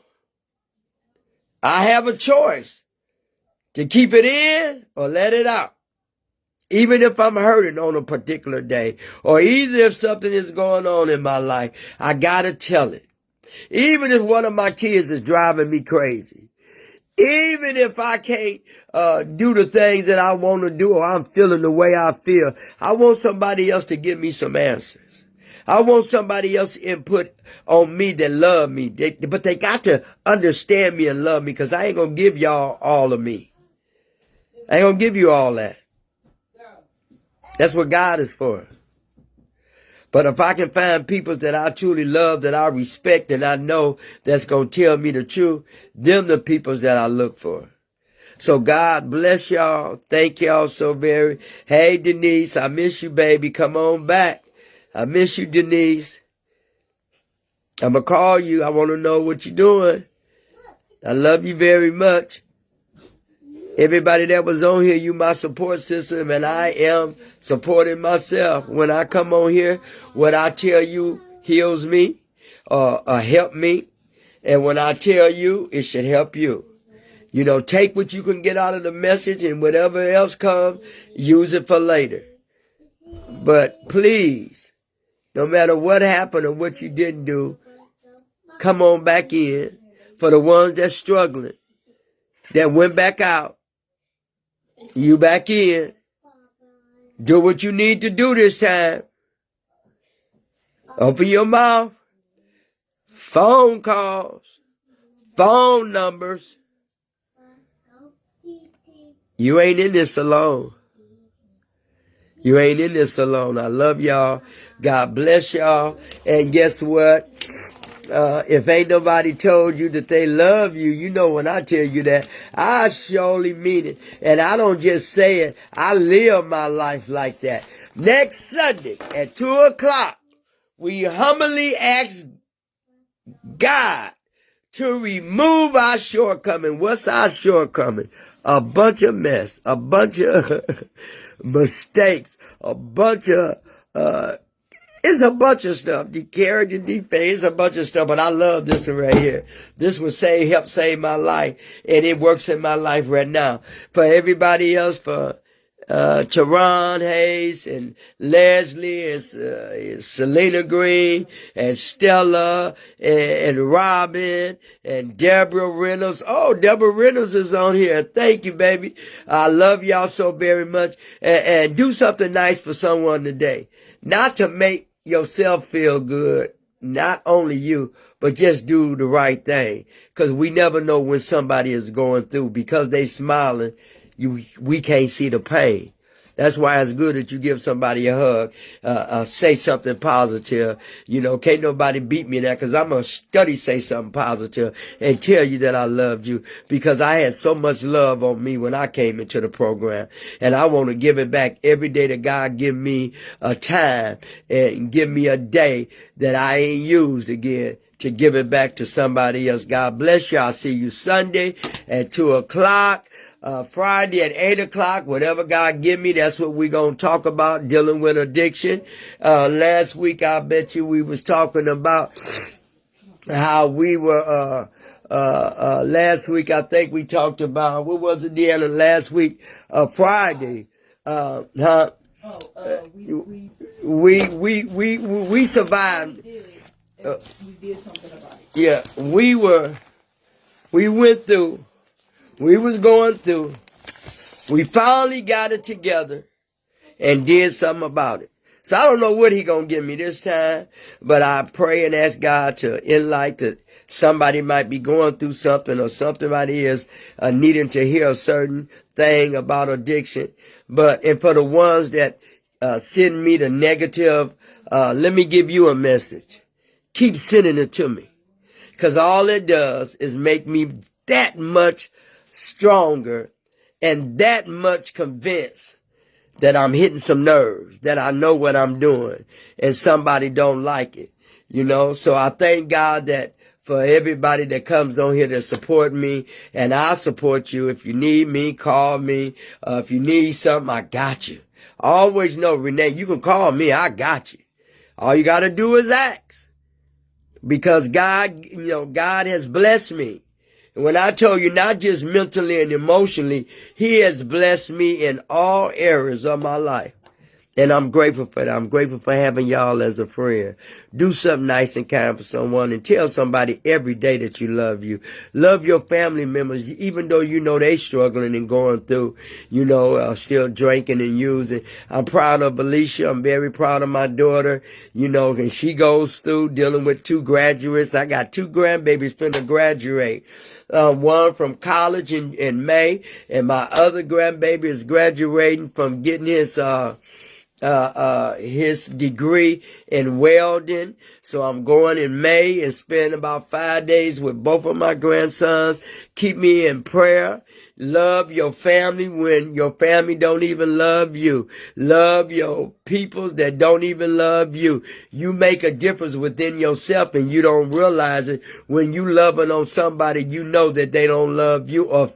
I have a choice to keep it in or let it out. Even if I'm hurting on a particular day, or either if something is going on in my life, I gotta tell it. Even if one of my kids is driving me crazy. Even if I can't do the things that I want to do, or I'm feeling the way I feel, I want somebody else to give me some answers. I want somebody else input on me that love me. But they got to understand me and love me, because I ain't going to give y'all all of me. I ain't going to give you all that. That's what God is for. But if I can find people that I truly love, that I respect, and I know that's going to tell me the truth, them the people that I look for. So God bless y'all. Thank y'all so very. Hey, Denise, I miss you, baby. Come on back. I miss you, Denise. I'm going to call you. I want to know what you're doing. I love you very much. Everybody that was on here, you my support system, and I am supporting myself. When I come on here, what I tell you heals me or help me. And when I tell you, it should help you. Take what you can get out of the message, and whatever else comes, use it for later. But please, no matter what happened or what you didn't do, come on back in. For the ones that's struggling, that went back out, you back in. Do what you need to do this time. Open your mouth. Phone calls. Phone numbers. You ain't in this alone. You ain't in this alone. I love y'all. God bless y'all. And guess what? If ain't nobody told you that they love you, when I tell you that, I surely mean it. And I don't just say it. I live my life like that. Next Sunday at 2:00, we humbly ask God to remove our shortcoming. What's our shortcoming? A bunch of mess, a bunch of mistakes, it's a bunch of stuff. The character defect, it's a bunch of stuff, but I love this one right here. This one help save my life, and it works in my life right now. For everybody else, for Teron Hayes and Leslie and Selena Green and Stella and Robin and Deborah Reynolds. Oh, Deborah Reynolds is on here. Thank you, baby. I love y'all so very much. And do something nice for someone today. Not to make yourself feel good, not only you, but just do the right thing. Because we never know when somebody is going through. Because they smiling, we can't see the pain. That's why it's good that you give somebody a hug, say something positive. Can't nobody beat me in that, because I'm going to study say something positive and tell you that I loved you, because I had so much love on me when I came into the program. And I want to give it back every day that God give me a time and give me a day that I ain't used again, to give it back to somebody else. God bless you. I'll see you Sunday at 2:00. Friday at 8:00, whatever God give me, that's what we're going to talk about, dealing with addiction. Last week, I bet you we was talking about how we were, last week, I think we talked about, what was it, Deanna, last week, Friday, we survived. We did something about it. Yeah, we went through. We was going through. We finally got it together and did something about it. So I don't know what he gonna give me this time, but I pray and ask God to enlighten that somebody might be going through something, or somebody is needing to hear a certain thing about addiction. And for the ones that send me the negative, let me give you a message. Keep sending it to me, because all it does is make me that much stronger and that much convinced that I'm hitting some nerves, that I know what I'm doing, and somebody don't like it, So I thank God that for everybody that comes on here to support me, and I support you. If you need me, call me. If you need something, I got you. Always know, Renee, you can call me. I got you. All you got to do is ask, because God, God has blessed me. When I told you, not just mentally and emotionally, he has blessed me in all areas of my life. And I'm grateful for that. I'm grateful for having y'all as a friend. Do something nice and kind for someone, and tell somebody every day that you love you. Love your family members, even though they struggling and going through, still drinking and using. I'm proud of Alicia. I'm very proud of my daughter, and she goes through dealing with 2 graduates. I got 2 grandbabies finna graduate. One from college in May, and my other grandbaby is graduating from getting his degree in welding. So I'm going in May and spend about 5 days with both of my grandsons. Keep me in prayer. Love your family when your family don't even love you. Love your peoples that don't even love you. You make a difference within yourself, and you don't realize it. When you loving on somebody, you know that they don't love you, or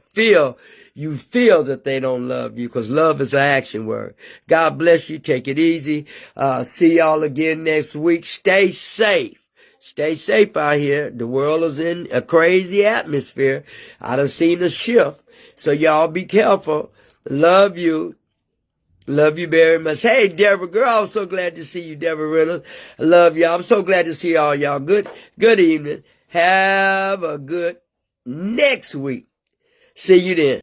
you feel that they don't love you, because love is an action word. God bless you. Take it easy. See y'all again next week. Stay safe. Stay safe out here. The world is in a crazy atmosphere. I done seen a shift. So y'all be careful. Love you. Love you very much. Hey, Deborah, girl, I'm so glad to see you, Deborah Reynolds. I love y'all. I'm so glad to see all y'all. Good evening. Have a good next week. See you then.